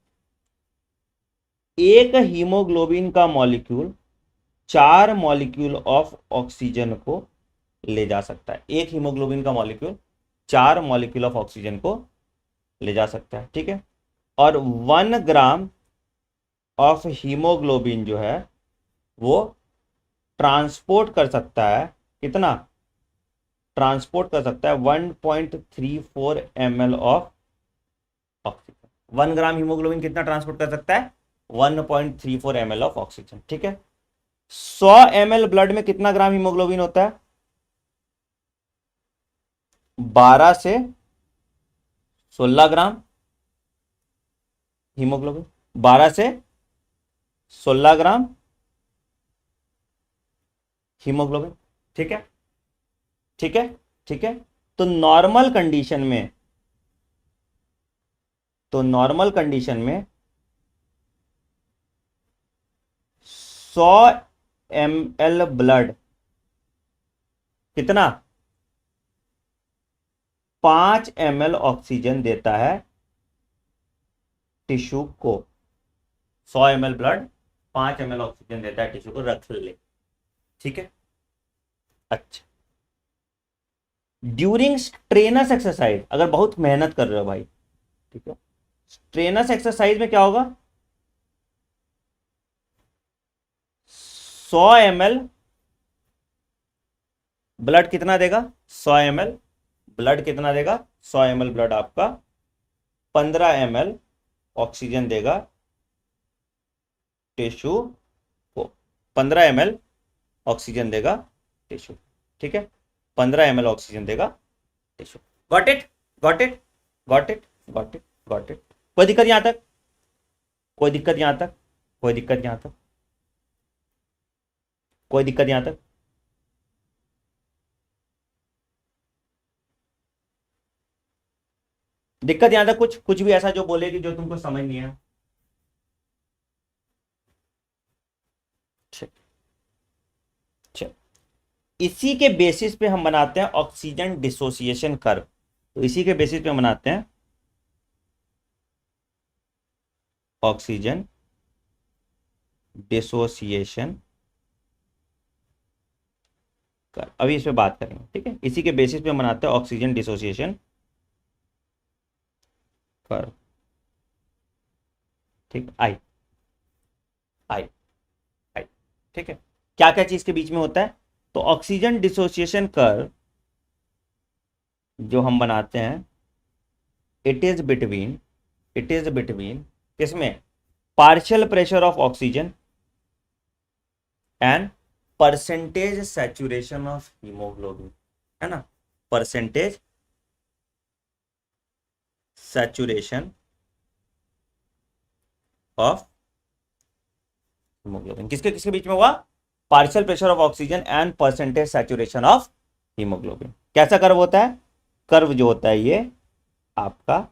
एक हीमोग्लोबिन का मॉलिक्यूल 4 मॉलिक्यूल ऑफ ऑक्सीजन को ले जा सकता है, एक हीमोग्लोबिन का मॉलिक्यूल 4 मॉलिक्यूल ऑफ ऑक्सीजन को ले जा सकता है। ठीक है, और 1 ग्राम ऑफ हीमोग्लोबिन जो है वो ट्रांसपोर्ट कर सकता है, कितना ट्रांसपोर्ट कर सकता है? 1.34 ml of oxygen. 1 gram haemoglobin कितना ट्रांसपोर्ट कर सकता है? 1.34 ml ऑफ ऑक्सीजन। ठीक है, 100 ml ब्लड में कितना ग्राम हीमोग्लोबिन होता है? 12 से 16 ग्राम हीमोग्लोबिन, 12 से 16 ग्राम हीमोग्लोबिन। ठीक है, ठीक है, ठीक है, तो नॉर्मल कंडीशन में 100 ml ब्लड कितना? 5 ml ऑक्सीजन देता है टिश्यू को। 100 ml ब्लड 5 ml ऑक्सीजन देता है टिश्यू को, रख ले। ठीक है, अच्छा, ड्यूरिंग स्ट्रेनस एक्सरसाइज, अगर बहुत मेहनत कर रहे हो भाई, ठीक है, स्ट्रेनस एक्सरसाइज में क्या होगा? 100 ml ब्लड कितना देगा? 100 ml ब्लड कितना देगा? 100 ml ब्लड आपका 15 ml ऑक्सीजन देगा टिश्यू को, 15 ml ऑक्सीजन देगा टिश्यू। ठीक है, 15 ml ऑक्सीजन देगा tissue. Got it, got it, got it, got it, got it. कोई दिक्कत यहां तक? कोई दिक्कत यहां तक? कोई दिक्कत यहां तक? कोई दिक्कत यहां तक? दिक्कत यहां तक? कुछ कुछ भी ऐसा जो बोले कि जो तुमको समझ नहीं है? ठीक, ठीक, इसी के बेसिस पे हम बनाते हैं ऑक्सीजन डिसोसिएशन कर्व। तो इसी के बेसिस पे हम बनाते हैं ऑक्सीजन डिसोसिएशन कर्व। अभी इस पे बात करेंगे, ठीक है, इसी के बेसिस पे हम बनाते हैं ऑक्सीजन डिसोसिएशन कर्व। ठीक, आई आई आई ठीक है, क्या क्या चीज के बीच में होता है? तो ऑक्सीजन डिसोसिएशन कर्व जो हम बनाते हैं, इट इज बिटवीन किसमें? Partial pressure of oxygen and percentage saturation of haemoglobin, है ना, परसेंटेज सैचुरेशन ऑफ हीमोग्लोबिन किसके किसके बीच में हुआ? Partial pressure of oxygen and percentage saturation of haemoglobin. कैसा कर्व होता है? कर्व जो होता है ये आपका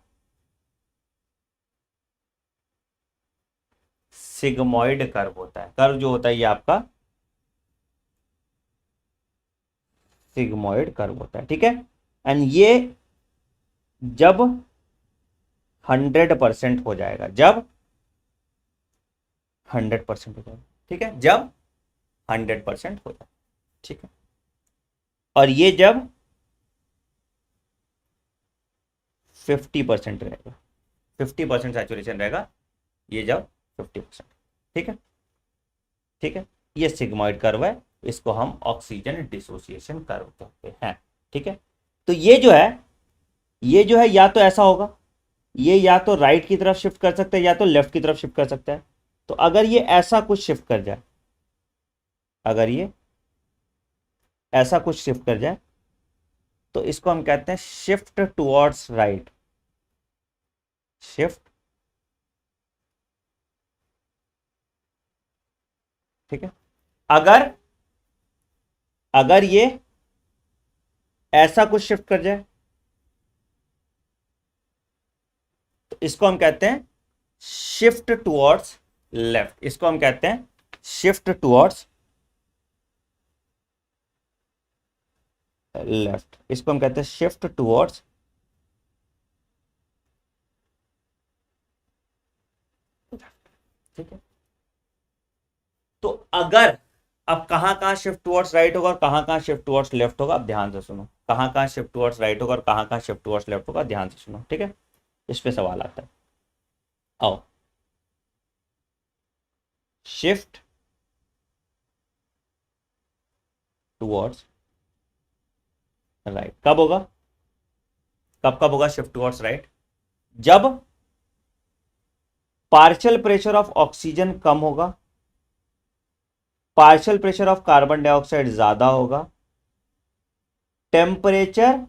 सिग्मॉइड कर्व होता है। कर्व जो होता है ये आपका सिग्मॉइड कर्व होता है, ठीक है। एंड ये जब 100% हो जाएगा, जब 100% हो जाएगा, ठीक है, जब 100% हो जाएगा, ठीक है, और ये जब 50% रहेगा, 50% सैचुरेशन रहेगा, ये जब 50%, ठीक है, ठीक है, ये सिग्मॉइड कर्व है, इसको हम ऑक्सीजन डिसोसिएशन कर्व कहते हैं, ठीक है। तो ये जो है, ये जो है या तो ऐसा होगा, ये या तो राइट की तरफ शिफ्ट कर सकता है या तो लेफ्ट की तरफ शिफ्ट कर सकता है। तो अगर ये ऐसा कुछ शिफ्ट कर जाए, अगर ये ऐसा कुछ शिफ्ट कर जाए तो इसको हम कहते हैं शिफ्ट टुवर्ड्स राइट, शिफ्ट, ठीक है। अगर अगर ये ऐसा कुछ शिफ्ट कर जाए तो इसको हम कहते हैं शिफ्ट टुवर्ड्स लेफ्ट, इसको हम कहते हैं शिफ्ट टुवर्ड्स लेफ्ट, इसको हम कहते हैं शिफ्ट टुवर्ड्स ठीक है। तो अगर अब कहां कहां शिफ्ट टुवर्ड्स राइट होगा और कहां कहां शिफ्ट टुवर्ड्स लेफ्ट होगा, अब ध्यान से सुनो, कहां कहां शिफ्ट टुवर्ड्स राइट होगा और कहां कहां शिफ्ट टुवर्ड्स लेफ्ट होगा, ध्यान से सुनो, ठीक है। इस पे सवाल आता है, आओ, शिफ्ट टुवर्ड्स राइट कब होगा? कब कब होगा शिफ्ट टुवर्ड्स राइट? जब पार्शियल प्रेशर ऑफ ऑक्सीजन कम होगा, partial pressure of carbon dioxide ज्यादा होगा, टेम्परेचर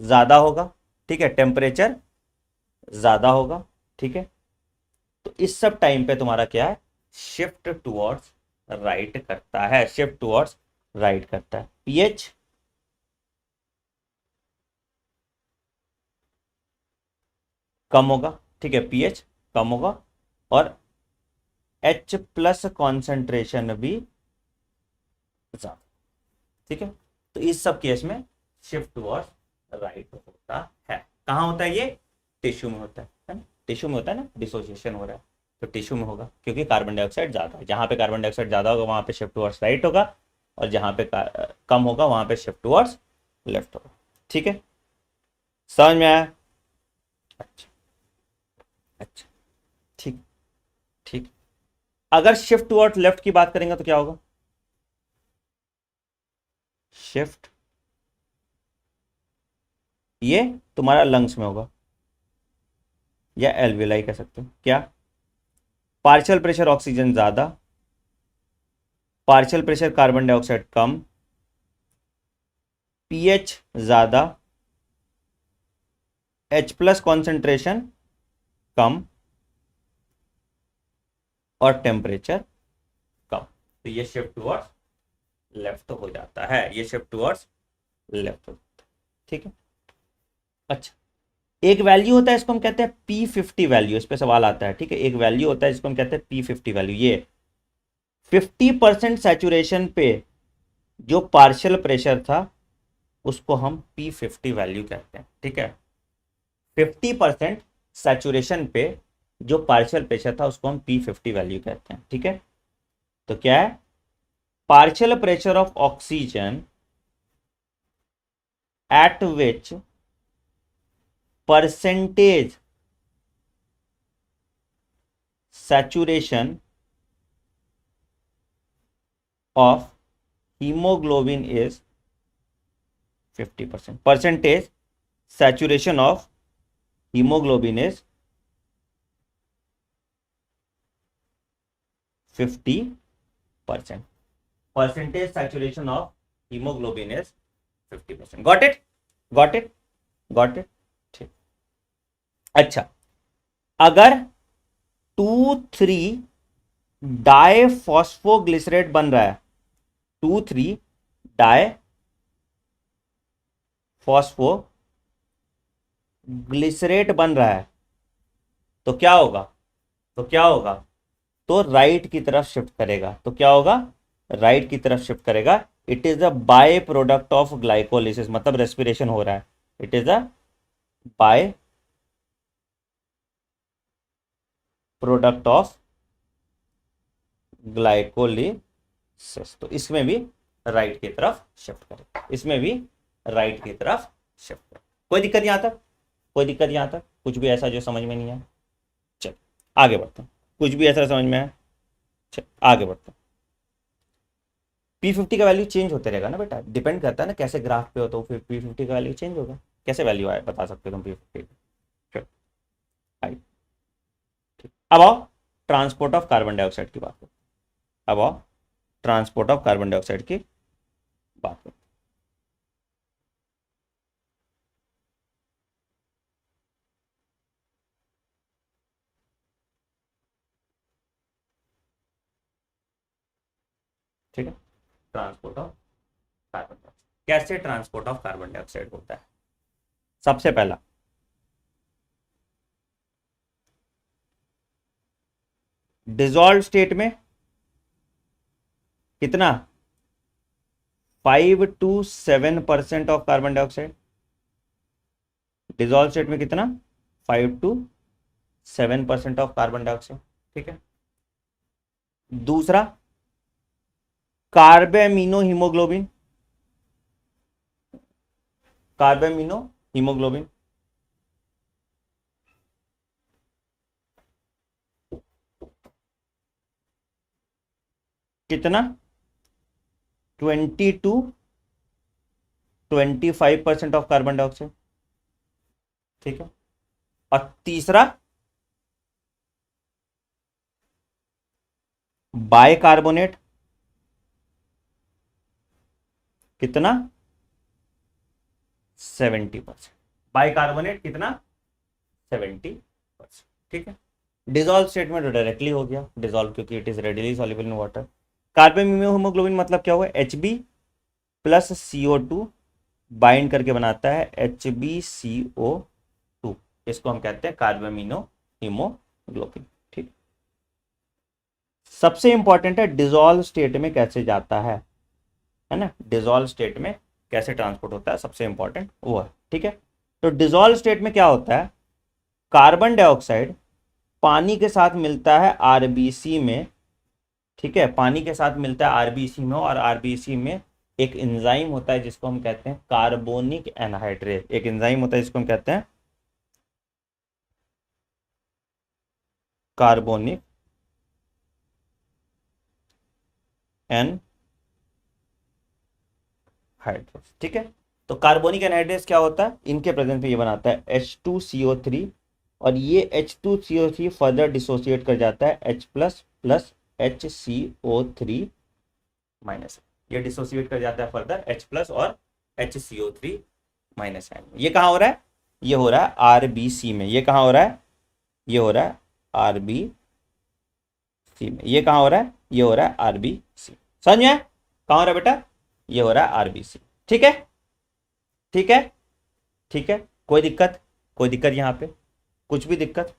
ज्यादा होगा, ठीक है, टेम्परेचर ज्यादा होगा, ठीक है। तो इस सब टाइम पे तुम्हारा क्या है? शिफ्ट टुवर्ड्स राइट करता है, शिफ्ट टुवर्ड्स राइट करता है। पीएच कम होगा, ठीक है, पीएच कम होगा और H प्लस कॉन्सेंट्रेशन भी ज्यादा, ठीक है। तो इस सब केस में शिफ्ट टुवर्ड्स राइट होता है। कहां होता है ये? टिश्यू में होता है ना, टिश्यू में होता है ना, डिसोसिएशन हो रहा है तो टिश्यू में होगा, क्योंकि कार्बन डाइऑक्साइड ज्यादा है, जहां पे कार्बन डाइऑक्साइड ज्यादा होगा वहां पे शिफ्ट टुवर्ड्स राइट होगा और जहां पे कम होगा वहां पे शिफ्ट टुवर्ड्स लेफ्ट होगा, ठीक है। समझ में आया? अच्छा, अच्छा, ठीक, ठीक। अगर शिफ्ट टुवर्ड्स लेफ्ट की बात करेंगे तो क्या होगा? शिफ्ट, ये तुम्हारा लंग्स में होगा या एल्विलाई कह सकते हो, क्या? पार्शियल प्रेशर ऑक्सीजन ज्यादा, पार्शियल प्रेशर कार्बन डाइऑक्साइड कम, पीएच ज्यादा, H प्लस कॉन्सेंट्रेशन कम और टेम्परेचर कम, तो ये शिफ्ट टुवर्ड्स लेफ्ट हो जाता है, ये शिफ्ट टुवर्ड्स लेफ्ट हो जाता है, ठीक है। अच्छा, एक वैल्यू होता है इसको हम कहते हैं P50 वैल्यू, इस पे सवाल आता है, ठीक है। एक वैल्यू होता है जिसको हम कहते हैं P50 वैल्यू, ये 50% सैचुरेशन पे जो पार्शियल प्रेशर था उसको हम P50 वैल्यू कहते हैं, ठीक है। 50% सैचुरेशन पे जो पार्शियल प्रेशर था उसको हम P50 वैल्यू कहते हैं, ठीक है। तो क्या है? Partial pressure of oxygen eight which percentage saturation of hemoglobin is 50%. Percentage saturation of hemoglobin is 50%. Percentage saturation of hemoglobin is 50%. Got it? Got it? Got it? ठीक. अच्छा, अगर 2,3 डाइफॉस्फोग्लिसरेट बन रहा है, 2,3 डाइफॉस्फोग्लिसरेट बन रहा है, तो क्या होगा? तो राइट की तरफ शिफ्ट करेगा. तो क्या होगा? राइट की तरफ शिफ्ट करेगा. It is a by product of glycolysis, मतलब रेस्पिरेशन हो रहा है. It is a by product of glycolysis. तो इसमें भी राइट की तरफ शिफ्ट करेगा. इसमें भी राइट की तरफ शिफ्ट करेगा. कोई दिक्कत यहां तक? कोई दिक्कत यहां तक? कुछ भी ऐसा जो समझ में नहीं आया? चल आगे बढ़ते हैं. कुछ भी ऐसा समझ में आया? चल आगे बढ़ते हैं. P50 का वैल्यू चेंज होते रहेगा ना बेटा, डिपेंड करता है ना कैसे ग्राफ पे हो, तो फिर P50 का वैल्यू चेंज होगा. कैसे वैल्यू आए बता सकते हो तुम P50 का? आई ठीक. अब आओ ट्रांसपोर्ट ऑफ कार्बन डाइऑक्साइड की बात करते हैं. अब आओ ट्रांसपोर्ट ऑफ कार्बन डाइऑक्साइड की बात करते हैं. ठीक है. ट्रांसपोर्ट ऑफ कार्बन डाइऑक्साइड, कैसे ट्रांसपोर्ट ऑफ कार्बन डाइऑक्साइड होता है? सबसे पहला, डिजॉल्व स्टेट में कितना? 5 to 7% of carbon dioxide. Dissolve state में कितना? 5 to 7% ऑफ कार्बन डाइऑक्साइड. ठीक है. दूसरा, कार्बेमिनो हीमोग्लोबिन. कार्बेमिनो हीमोग्लोबिन कितना? 20 to 25% ऑफ कार्बन डाइऑक्साइड. ठीक है. और तीसरा, बाइकार्बोनेट कितना? 70%. बाइकार्बोनेट कितना? 70%. ठीक है. डिजॉल्व स्टेट में तो डायरेक्टली हो गया डिजॉल्व, क्योंकि it is readily soluble in water. Carbamino haemoglobin मतलब क्या हुआ? Hb प्लस CO2 बाइंड करके बनाता है HbCO2. इसको हम कहते हैं कार्बेमिनो हीमोग्लोबिन. ठीक. सबसे इंपॉर्टेंट है डिजॉल्व स्टेट में कैसे जाता है ना? डिजॉल्व स्टेट में कैसे ट्रांसपोर्ट होता है, सबसे इंपॉर्टेंट वो है. ठीक है. तो डिजॉल्व स्टेट में क्या होता है? कार्बन डाइऑक्साइड पानी के साथ मिलता है आरबीसी में. ठीक है. पानी के साथ मिलता है आरबीसी में, और आरबीसी में एक एंजाइम होता है जिसको हम कहते हैं कार्बोनिक एनहाइड्रेज. एक एंजाइम होता है जिसको हम कहते हैं कार्बोनिक एनहाइड्रेज. ठीक है. तो कार्बोनिक एनहाइड्रेज क्या होता है? इनके प्रेजेंस में ये बनाता है H2CO3, और ये H2CO3 फर्दर डिसोसिएट कर जाता है H plus plus HCO3 minus. ये डिसोसिएट कर जाता है फर्दर H प्लस और HCO3 माइनस. ये कहाँ हो रहा है? ये हो रहा है आरबीसी में. ये कहाँ हो रहा है? ये हो रहा है आरबीसी में. ये कहाँ हो रहा है? ये हो रहा है आरबीसी. समझ में? कहाँ हो रहा है बेटा? ये हो रहा है आरबीसी. ठीक है. ठीक है. ठीक है. कोई दिक्कत? कोई दिक्कत यहां पे? कुछ भी दिक्कत?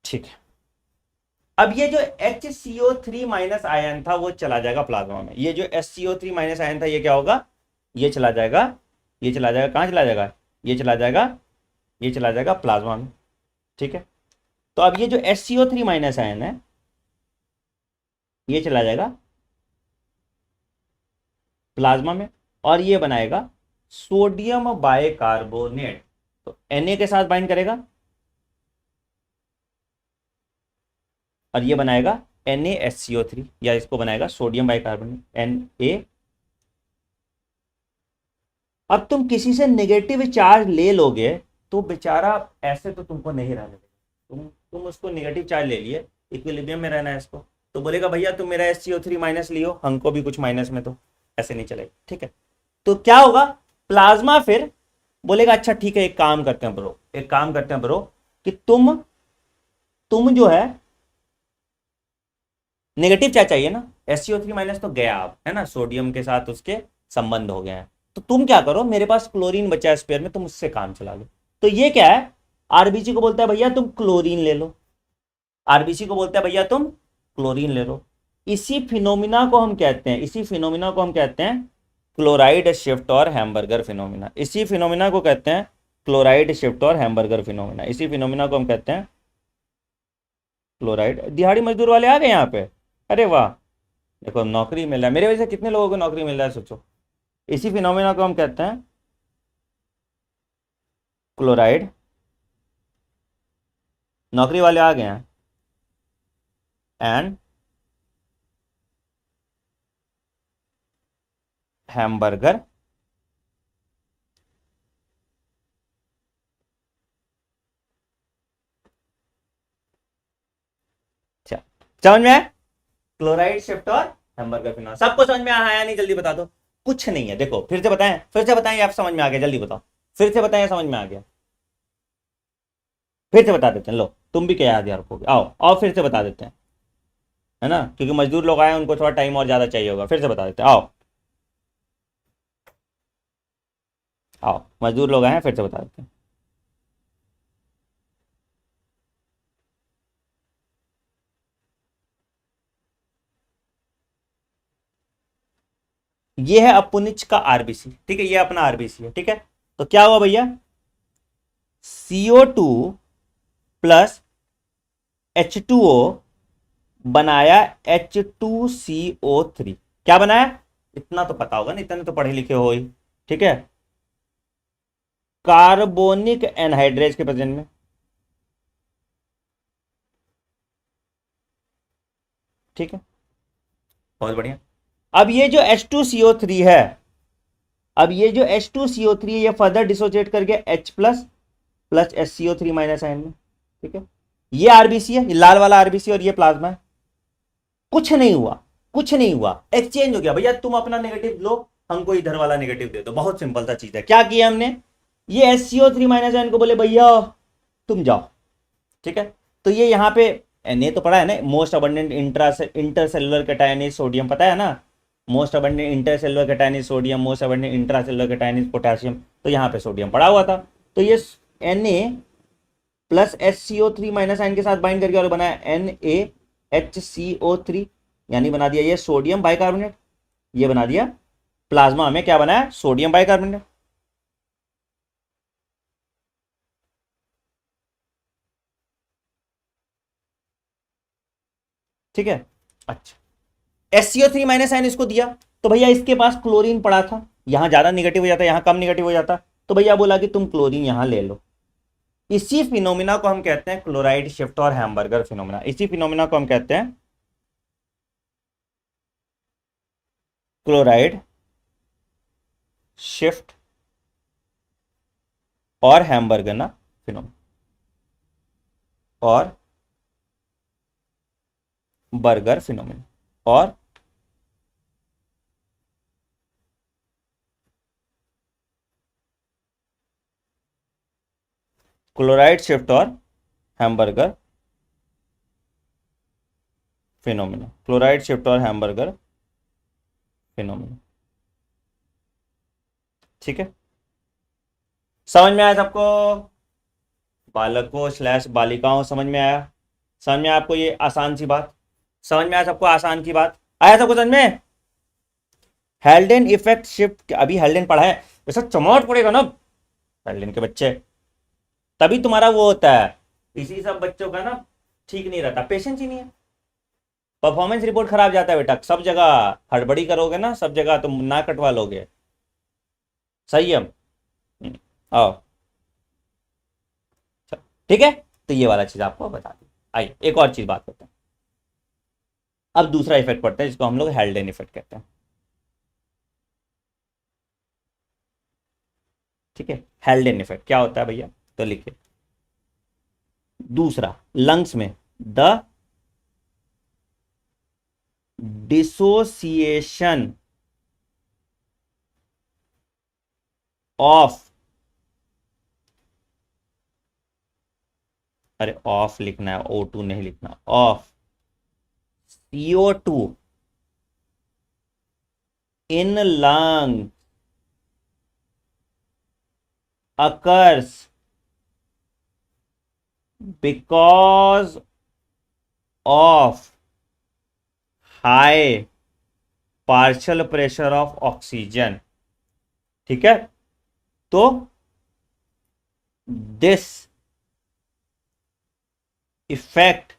ठीक है. अब ये जो HCO3 माइनस आयन था वो चला जाएगा प्लाज्मा में. ये जो HCO3 माइनस आयन था ये क्या होगा? ये चला जाएगा. ये चला जाएगा कहां चला जाएगा? ये चला जाएगा, ये चला जाएगा प्लाज्मा में. ठीक है. तो अब ये जो HCO3 माइनस आयन है ये चला जाएगा प्लाज्मा में, और ये बनाएगा सोडियम बाइकार्बोनेट. तो Na के साथ बाइंड करेगा और ये बनाएगा NaSCO3, या इसको बनाएगा सोडियम बाइकार्बोनेट Na। अब तुम किसी से नेगेटिव चार्ज ले लोगे तो बेचारा ऐसे तो तुमको नहीं रहने देगा। तुम उसको नेगेटिव चार्ज ले लिए, इक्विलिब्रियम में रहना है इसको, तो बोलेगा भैया तुम मेरा SCO3 माइनस लियो, हमको भी कुछ माइनस में, तो ऐसे नहीं चलेगा। ठीक है, तो क्या होगा, प्लाज्मा फिर बोलेगा अच्छा ठीक है, एक काम करते हैं ब्रो, एक काम करते हैं ब्रो, कि तुम जो है नेगेटिव चार्ज चाहिए ना, SCO3 माइनस तो गया अब, है ना, सोडियम के साथ उसके संबंध हो गया है, तो तुम क्या करो, मेरे पास क्लोरीन बचा है स्पेयर में, तुम उससे काम चला लो। तो ये क्या है, आरबीसी को बोलता है भैया तुम क्लोरीन ले लो, आरबीसी को बोलता है भैया तुम क्लोरीन ले लो। इसी फिनोमिना को हम कहते हैं, इसी फिनोमिना को हम कहते हैं क्लोराइड शिफ्ट और हैमबर्गर फिनोमिना। इसी फिनोमिना को कहते हैं क्लोराइड शिफ्ट और हैमबर्गर फिनोमिना। इसी फिनोमिना को हम कहते हैं क्लोराइड। दिहाड़ी मजदूर वाले आ गए यहाँ पे, अरे वाह, देखो नौकरी मिल रहा है, मेरे वजह से कितने लोगों को नौकरी मिल रहा है सोचो। इसी फिनोमिना को हम कहते हैं क्लोराइड, नौकरी वाले आ गए हैं, एंड हैमबर्गर समझ में आया, क्लोराइड शिफ्ट और हैमबर्गर फिनोमिना। सबको समझ में आया नहीं, जल्दी बता दो। कुछ नहीं है, देखो फिर से बताएं, फिर से बताएं, आप समझ में आ गया, जल्दी बताओ, फिर से बताएं, समझ में आ गया, फिर से बता देते हैं, लो तुम भी क्या याद यार रखोगे, आओ आओ फिर से बता देते हैं, है ना, क्योंकि मजदूर लोग आए उनको थोड़ा टाइम और ज्यादा चाहिए होगा, फिर से बता देते हैं, आओ आओ, मजदूर लोग आए हैं, फिर से बता देते हैं। ये है अपुनिच का आरबीसी, ठीक है, ये अपना आरबीसी है, ठीक है। तो क्या हुआ भैया, CO2 प्लस H2O बनाया H2CO3। क्या बनाया, इतना तो पता होगा ना, इतने तो पढ़े लिखे हो ही, ठीक है, कार्बोनिक एनहाइड्रेज के प्रेजेंट में, ठीक है, बहुत बढ़िया। अब ये जो H2CO3 है, अब ये जो H2CO3 है, ये फर्दर डिसोसिएट करके H plus plus SCO3 minus ion में, ठीक है, ये आरबीसी है, ये लाल वाला आरबीसी, और ये प्लाज्मा है। कुछ नहीं हुआ, कुछ नहीं हुआ, एक्सचेंज हो गया भैया, तुम अपना नेगेटिव लो, हमको इधर वाला नेगेटिव दे दो, बहुत सिंपल सा चीज है। क्या किया हमने, ये SCO3 माइनस आयन को बोले भैया तुम जाओ, ठीक है, तो ये यहाँ पे Na तो पढ़ा है ना, most abundant intercellular cation is sodium, पता है ना, most abundant intercellular cation is sodium, most abundant intracellular cation is potassium, तो यहाँ पे सोडियम पड़ा हुआ था, तो ये Na plus SCO3 minus ion के साथ बाइंड करके और बनाया NaHCO3, यानी बना दिया ये सोडियम बाइकार्बोनेट, ये बना दिया प्लाज्मा में क्या बनाया, सोडियम बाइकार्बोनेट। ठीक है, अच्छा, SCO3 माइनस आयन इसको दिया, तो भैया इसके पास क्लोरीन पड़ा था, यहां ज्यादा निगेटिव हो जाता, यहां कम निगेटिव हो जाता, तो भैया बोला कि तुम क्लोरीन यहां ले लो। इसी फिनोमिना को हम कहते हैं क्लोराइड शिफ्ट और हैमबर्गर फिनोमिना। इसी फिनोमिना को हम कहते हैं क्लोराइड शिफ्ट और हैमबर्गर ना फिनोमिना, और बर्गर फिनोमिना, और क्लोराइड शिफ्ट और हैमबर्गर फिनोमिना, क्लोराइड शिफ्ट और हैमबर्गर फिनोमिना, ठीक है, समझ में आया सबको, बालकों स्लैश बालिकाओं, समझ में आया, समझ में आया आपको ये आसान सी बात, समझ में आया सबको आसान की बात, आया सबको समझ में। हेल्डेन इफेक्ट शिफ्ट, अभी हेल्डेन पढ़ा है, वैसा चमोट पड़ेगा ना हेल्डेन के बच्चे, तभी तुम्हारा वो होता है, इसी सब बच्चों का ना ठीक नहीं रहता, पेशेंस ही नहीं है, परफॉर्मेंस रिपोर्ट खराब जाता है बेटा, सब जगह हड़बड़ी करोगे ना, सब जगह तुम ना कटवा लोगे, सही है। आओ, ठीक है, तो ये वाला चीज आपको बता दी। आइए एक और चीज बात करते हैं, अब दूसरा इफेक्ट पड़ता है जिसको हम लोग हेल्डेन इफेक्ट कहते हैं। ठीक है, हेल्डेन इफेक्ट क्या होता है भैया, तो लिखिए दूसरा, लंग्स में द डिसोसिएशन ऑफ, अरे ऑफ लिखना है, O2 नहीं लिखना, of CO2 in lung occurs because of high partial pressure of oxygen। ठीक है, तो this effect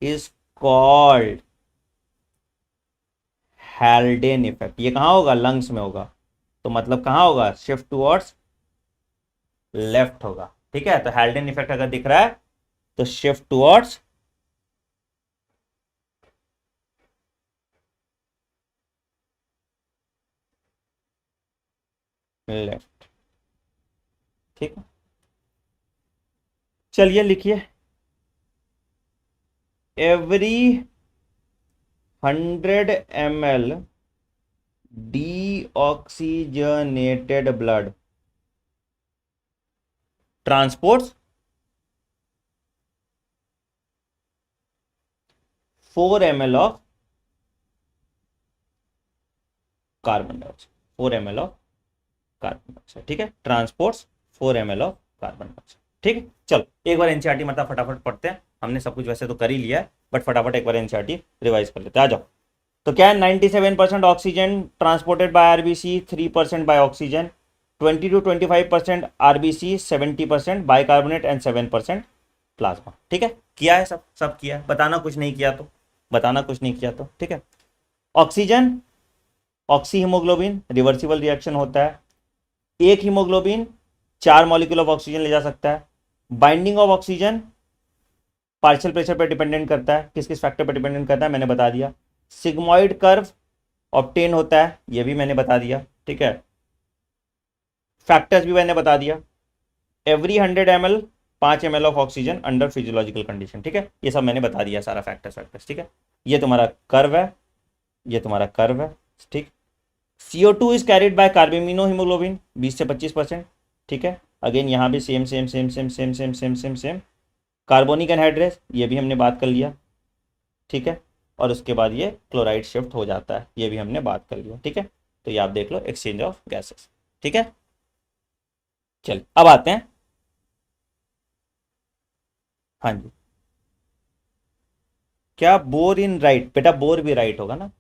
is called हेल्डेन effect. ये कहां होगा, लंग्स में होगा, तो मतलब कहां होगा, शिफ्ट टुवर्ड्स लेफ्ट होगा। ठीक है, तो हेल्डेन इफेक्ट अगर दिख रहा है तो शिफ्ट टुवर्ड्स लेफ्ट। ठीक है, चलिए लिखिए, every 100 ml deoxygenated blood transports 4 ml of carbon dioxide, 4 ml of carbon dioxide. ठीक है, transports 4 ml of carbon dioxide. ठीक है, चलो एक बार एनसीईआरटी मतलब फटाफट पढ़ते हैं, हमने सब कुछ वैसे तो कर ही लिया है, बट फटाफट एक बार एनसीईआरटी रिवाइज कर लेते हैं। आ जाओ, तो क्या है, 97% oxygen transported by RBC, 3% by oxygen, 20 to 25% RBC, 70% bicarbonate and 7% plasma. ठीक है, किया है, सब सब किया है, बताना कुछ नहीं किया तो, बताना कुछ नहीं किया तो। ठीक है, oxygen, oxy haemoglobin reversible reaction होता है, एक हीमोग्लोबिन 4 मॉलिक्यूल ऑफ ऑक्सीजन ले जा सकता है। Binding of oxygen partial pressure पर डिपेंडेंट करता है, किस किस फैक्टर पर डिपेंडेंट करता है मैंने बता दिया। सिग्मोइड कर्व ऑब्टेन होता है, ये भी मैंने बता दिया। ठीक है, फैक्टर्स भी मैंने बता दिया। Every 100 ml 5 ml of oxygen under physiological condition. ठीक है, ये सब मैंने बता दिया, सारा फैक्टर्स फैक्टर्स। ठीक है, ये तुम्हारा कर्व है, ये तुम्हारा कर्व है। ठीक, CO2 is carried by carbamino haemoglobin 20 से 25%। ठीक है, अगेन यहाँ भी same same same same same same same same same. Carbonic anhydrase, ये भी हमने बात कर लिया। ठीक है, और उसके बाद ये क्लोराइड शिफ्ट हो जाता है, ये भी हमने बात कर लिया। ठीक है, तो ये आप देख लो, एक्सचेंज ऑफ गैसेस। ठीक है, चलिए अब आते हैं, हाँ जी, क्या बोर इन राइट, बेटा बोर भी राइट होगा ना,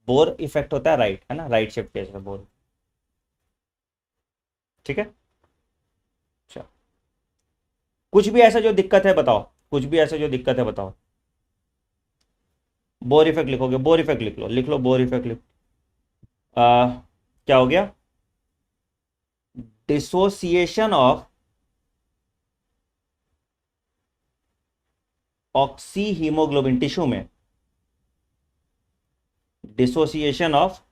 बोर इफेक्ट होता है राइट, है ना, राइट शिफ्ट केस में बोर। ठीक है, अच्छा, कुछ भी ऐसा जो दिक्कत है बताओ, कुछ भी ऐसा जो दिक्कत है बताओ। बोर इफेक्ट लिखोगे, बोर इफेक्ट लिख लो, लिख लो बोर इफेक्ट लिख, क्या हो गया, dissociation of oxy haemoglobin tissue में, dissociation of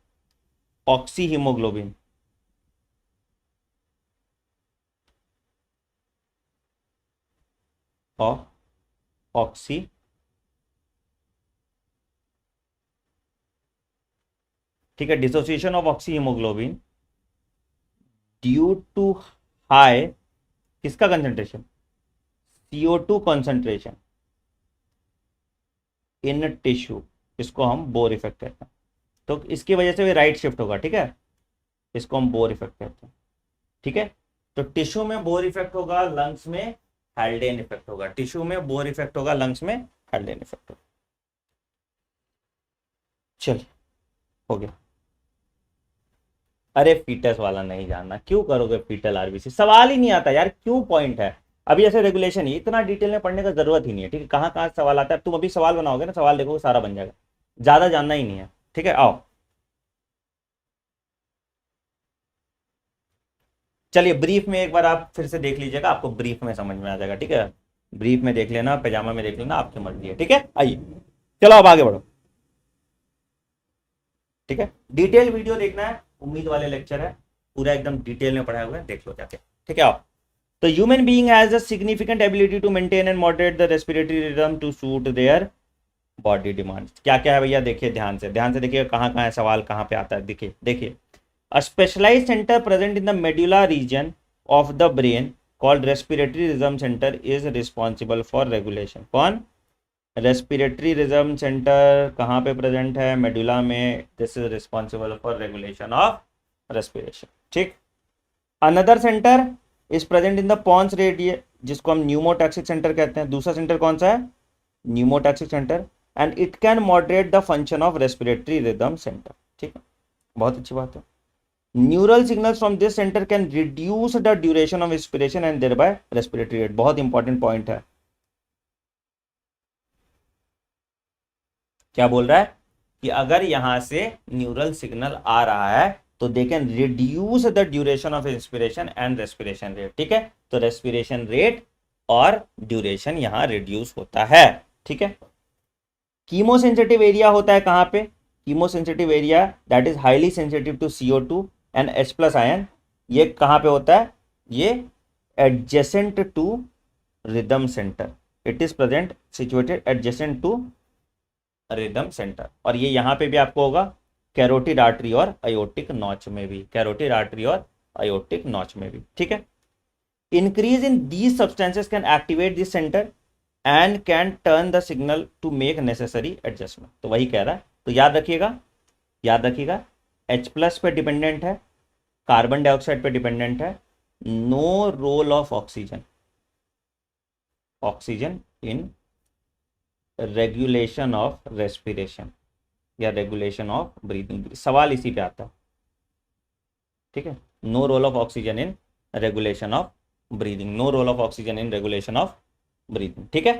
oxy haemoglobin of oxy, ठीक है, dissociation of oxy haemoglobin due to high, किसका concentration, CO2 concentration in tissue, इसको हम बोर इफेक्ट कहते हैं। तो इसकी वजह से भी राइट शिफ्ट होगा। ठीक है, इसको हम बोर इफेक्ट कहते हैं। ठीक है, तो टिश्यू में बोर इफेक्ट होगा, लंग्स में हेल्डेन इफेक्ट होगा। टिश्यू में बोर इफेक्ट होगा, लंग्स में हेल्डेन इफेक्ट होगा। चलिए, हो गया। अरे फीटस वाला नहीं जानना, क्यों करोगे फीटल आरबीसी, सवाल ही नहीं आता यार, क्यों पॉइंट है, अभी ऐसे रेगुलेशन ही, इतना डिटेल में पढ़ने का जरूरत ही नहीं है। ठीक है, कहाँ कहाँ सवाल आता है, तुम अभी सवाल बनाओगे ना, सवाल देखोगे सारा बन जाएगा, ज्यादा जानना ही नहीं है। ठीक है, आओ चलिए, ब्रीफ में एक बार आप फिर से देख लीजिएगा, आपको ब्रीफ में समझ में आ जाएगा। ठीक है, ब्रीफ में देख लेना, पैजामा में देख लेना, आपकी मर्जी है। ठीक है, आइए, चलो अब आगे बढ़ो, ठीक है। डिटेल वीडियो देखना है, उम्मीद वाले लेक्चर है, पूरा एकदम डिटेल में पढ़ाया हुआ है, देख लो जाके, ठीक है। आओ, तो human being has a significant ability to maintain and moderate the respiratory rhythm to suit their body demand. क्या क्या है भैया, देखिए ध्यान से, ध्यान से देखिए कहाँ कहाँ है सवाल, कहाँ पे आता है, देखिए देखिए। A specialised centre present in the medulla region of the brain called respiratory rhythm centre is responsible for regulation. कौन? रेस्पिरेटरी रिदम सेंटर कहाँ पे प्रेजेंट है? मेडुला में। This is responsible for regulation of respiration, ठीक। Another centre is present in the pons radius, जिसको हम pneumotaxic centre कहते हैं। दूसरा सेंटर कौन सा है? Pneumotaxic centre. And it can moderate the function of respiratory rhythm centre, ठीक है, बहुत अच्छी बात है। Neural signals from this centre can reduce the duration of inspiration and thereby respiratory rate. बहुत इंपॉर्टेंट पॉइंट है। क्या बोल रहा है कि अगर यहां से न्यूरल सिग्नल आ रहा है तो they can reduce the duration of inspiration and respiration rate, ठीक है। तो रेस्पिरेशन रेट और ड्यूरेशन यहां रिड्यूस होता है, ठीक है। कीमोसेंसिटिव एरिया होता है कहां पे? Chemosensitive area that is highly sensitive to CO2 and H+ ion, ये कहां पे होता है? ये adjacent to rhythm centre, it is present situated adjacent to rhythm centre. और ये यहां पे भी आपको होगा कैरोटिड आर्टरी और अयोटिक नॉच में भी, कैरोटिड आर्टरी और अयोटिक नॉच में भी, ठीक है। Increase in these substances can activate this centre and can turn the signal to make necessary adjustment. तो वही कह रहा है, तो याद रखिएगा, याद रखिएगा, H+ पे डिपेंडेंट है, कार्बन डाइऑक्साइड पे डिपेंडेंट है, no role of oxygen, oxygen in regulation of respiration या रेगुलेशन ऑफ ब्रीदिंग। सवाल इसी पे आता है, ठीक है। No role of oxygen in regulation of breathing, no role of oxygen in regulation of breathing, ठीक है।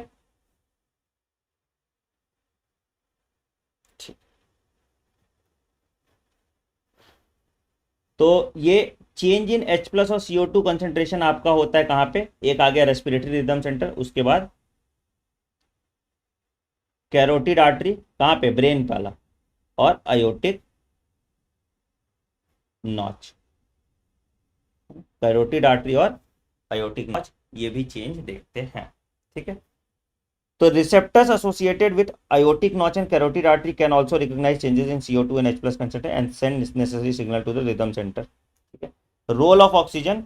तो ये चेंज इन H+ और CO2 कंसेंट्रेशन आपका होता है कहां पे? एक आ गया रेस्पिरेटरी रिदम सेंटर, उसके बाद कैरोटिड आर्टरी कहां पे? ब्रेन वाला, और अयोटिक नॉच, कैरोटिड आर्टरी और अयोटिक नॉच, ये भी चेंज देखते हैं, ठीक है। तो receptors associated with aortic notch and carotid artery can also recognize changes in CO2 and H+ concentration and send necessary signal to the rhythm center, ठीक है। Role of oxygen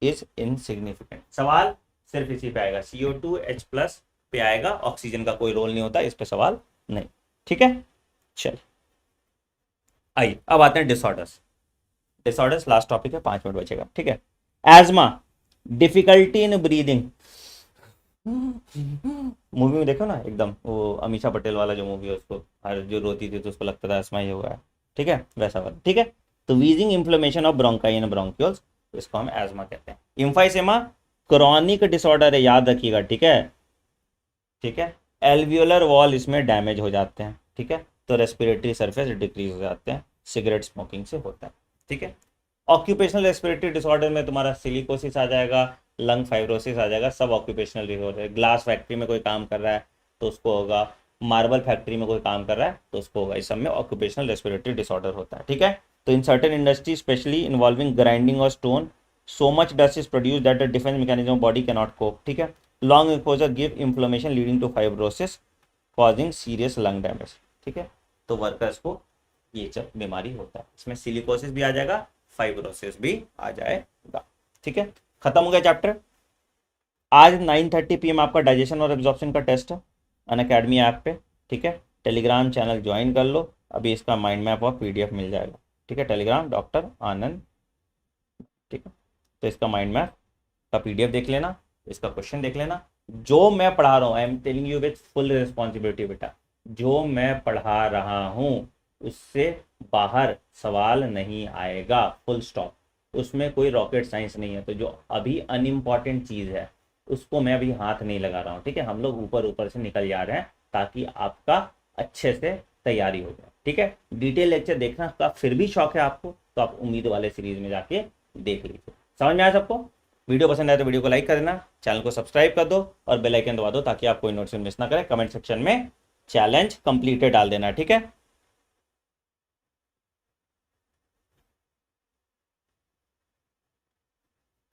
is insignificant. सवाल सिर्फ इसी पे आएगा, CO2 H+ पे आएगा, oxygen का कोई रोल नहीं होता, इस पे सवाल नहीं, ठीक है। चल आइए अब आते हैं डिसऑर्डर्स। डिसऑर्डर्स लास्ट टॉपिक है, 5 मिनट बचेगा, ठीक है। Asthma, difficulty in breathing. Movie में देखो ना, एकदम वो अमीषा पटेल वाला जो मूवी है, उसको हर जो रोती थी तो उसको लगता था अस्मा ये हुआ है, ठीक है, वैसा वाला, ठीक है। तो wheezing inflammation of bronchi and bronchioles, इसको हम एजमा कहते हैं। इम्फाइसेमा क्रॉनिक डिसऑर्डर है, याद रखिएगा, ठीक है, ठीक है। एल्वियोलर वॉल इसमें डैमेज हो जाते हैं, ठीक है। तो रेस्पिरेटरी सरफेस डिक्रीज हो जाते हैं, सिगरेट स्मोकिंग से होता है, ठीक है। ऑक्यूपेशनल रेस्पिरेटरी डिसऑर्डर में तुम्हारा सिलिकोसिस आ जाएगा, लंग फाइब्रोसिस आ जाएगा, सब ऑक्यूपेशनल डिसऑर्डर है। ग्लास फैक्ट्री में कोई काम कर रहा है तो उसको होगा, मार्बल फैक्ट्री में कोई काम कर रहा है तो उसको होगा, इस सब में ऑक्यूपेशनल रेस्पिरेटरी डिसऑर्डर होता है, ठीक है। तो in certain industry specially involving grinding और stone, so much dust is produce that the defence mechanism of body can not cope, ठीक है। Long exposure give inflammation leading to fibrosis causing serious lung damage, ठीक है। तो workers को ये सब बीमारी होता है, इसमें सिलिकोसिस भी आ जाएगा, फाइब्रोसिस भी आ जाएगा, ठीक है। खत्म हो गया चैप्टर। आज 9:30 PM आपका डाइजेशन और एब्जॉर्प्शन का टेस्ट है अनअकैडमी ऐप पे, ठीक है। टेलीग्राम चैनल ज्वाइन कर लो, अभी इसका माइंड मैप और PDF मिल जाएगा, ठीक है। टेलीग्राम डॉक्टर आनंद, ठीक है। तो इसका माइंड मैप का PDF देख लेना, इसका क्वेश्चन देख लेना। जो मैं पढ़ा रहा हूँ, I am telling you with full responsibility बेटा, जो मैं पढ़ा रहा हूँ उससे बाहर सवाल नहीं आएगा, फुल स्टॉप। उसमें कोई रॉकेट साइंस नहीं है। तो जो अभी अनइम्पॉर्टेंट चीज़ है उसको मैं अभी हाथ नहीं लगा रहा हूँ, ठीक है। हम लोग ऊपर ऊपर से निकल जा रहे हैं ताकि आपका अच्छे से तैयारी हो जाए, ठीक है। डिटेल लेक्चर देखना का फिर भी शौक है आपको तो आप उम्मीद वाले सीरीज में जाके देख लीजिए। समझ में आया सबको? वीडियो पसंद आए तो वीडियो को लाइक कर देना, चैनल को सब्सक्राइब कर दो और बेल आइकन दबा दो ताकि आप कोई नोटिफिकेशन मिस ना करें। कमेंट सेक्शन में चैलेंज कंप्लीटेड डाल देना, ठीक है।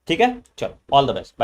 ठीक है, चलो ऑल द बेस्ट।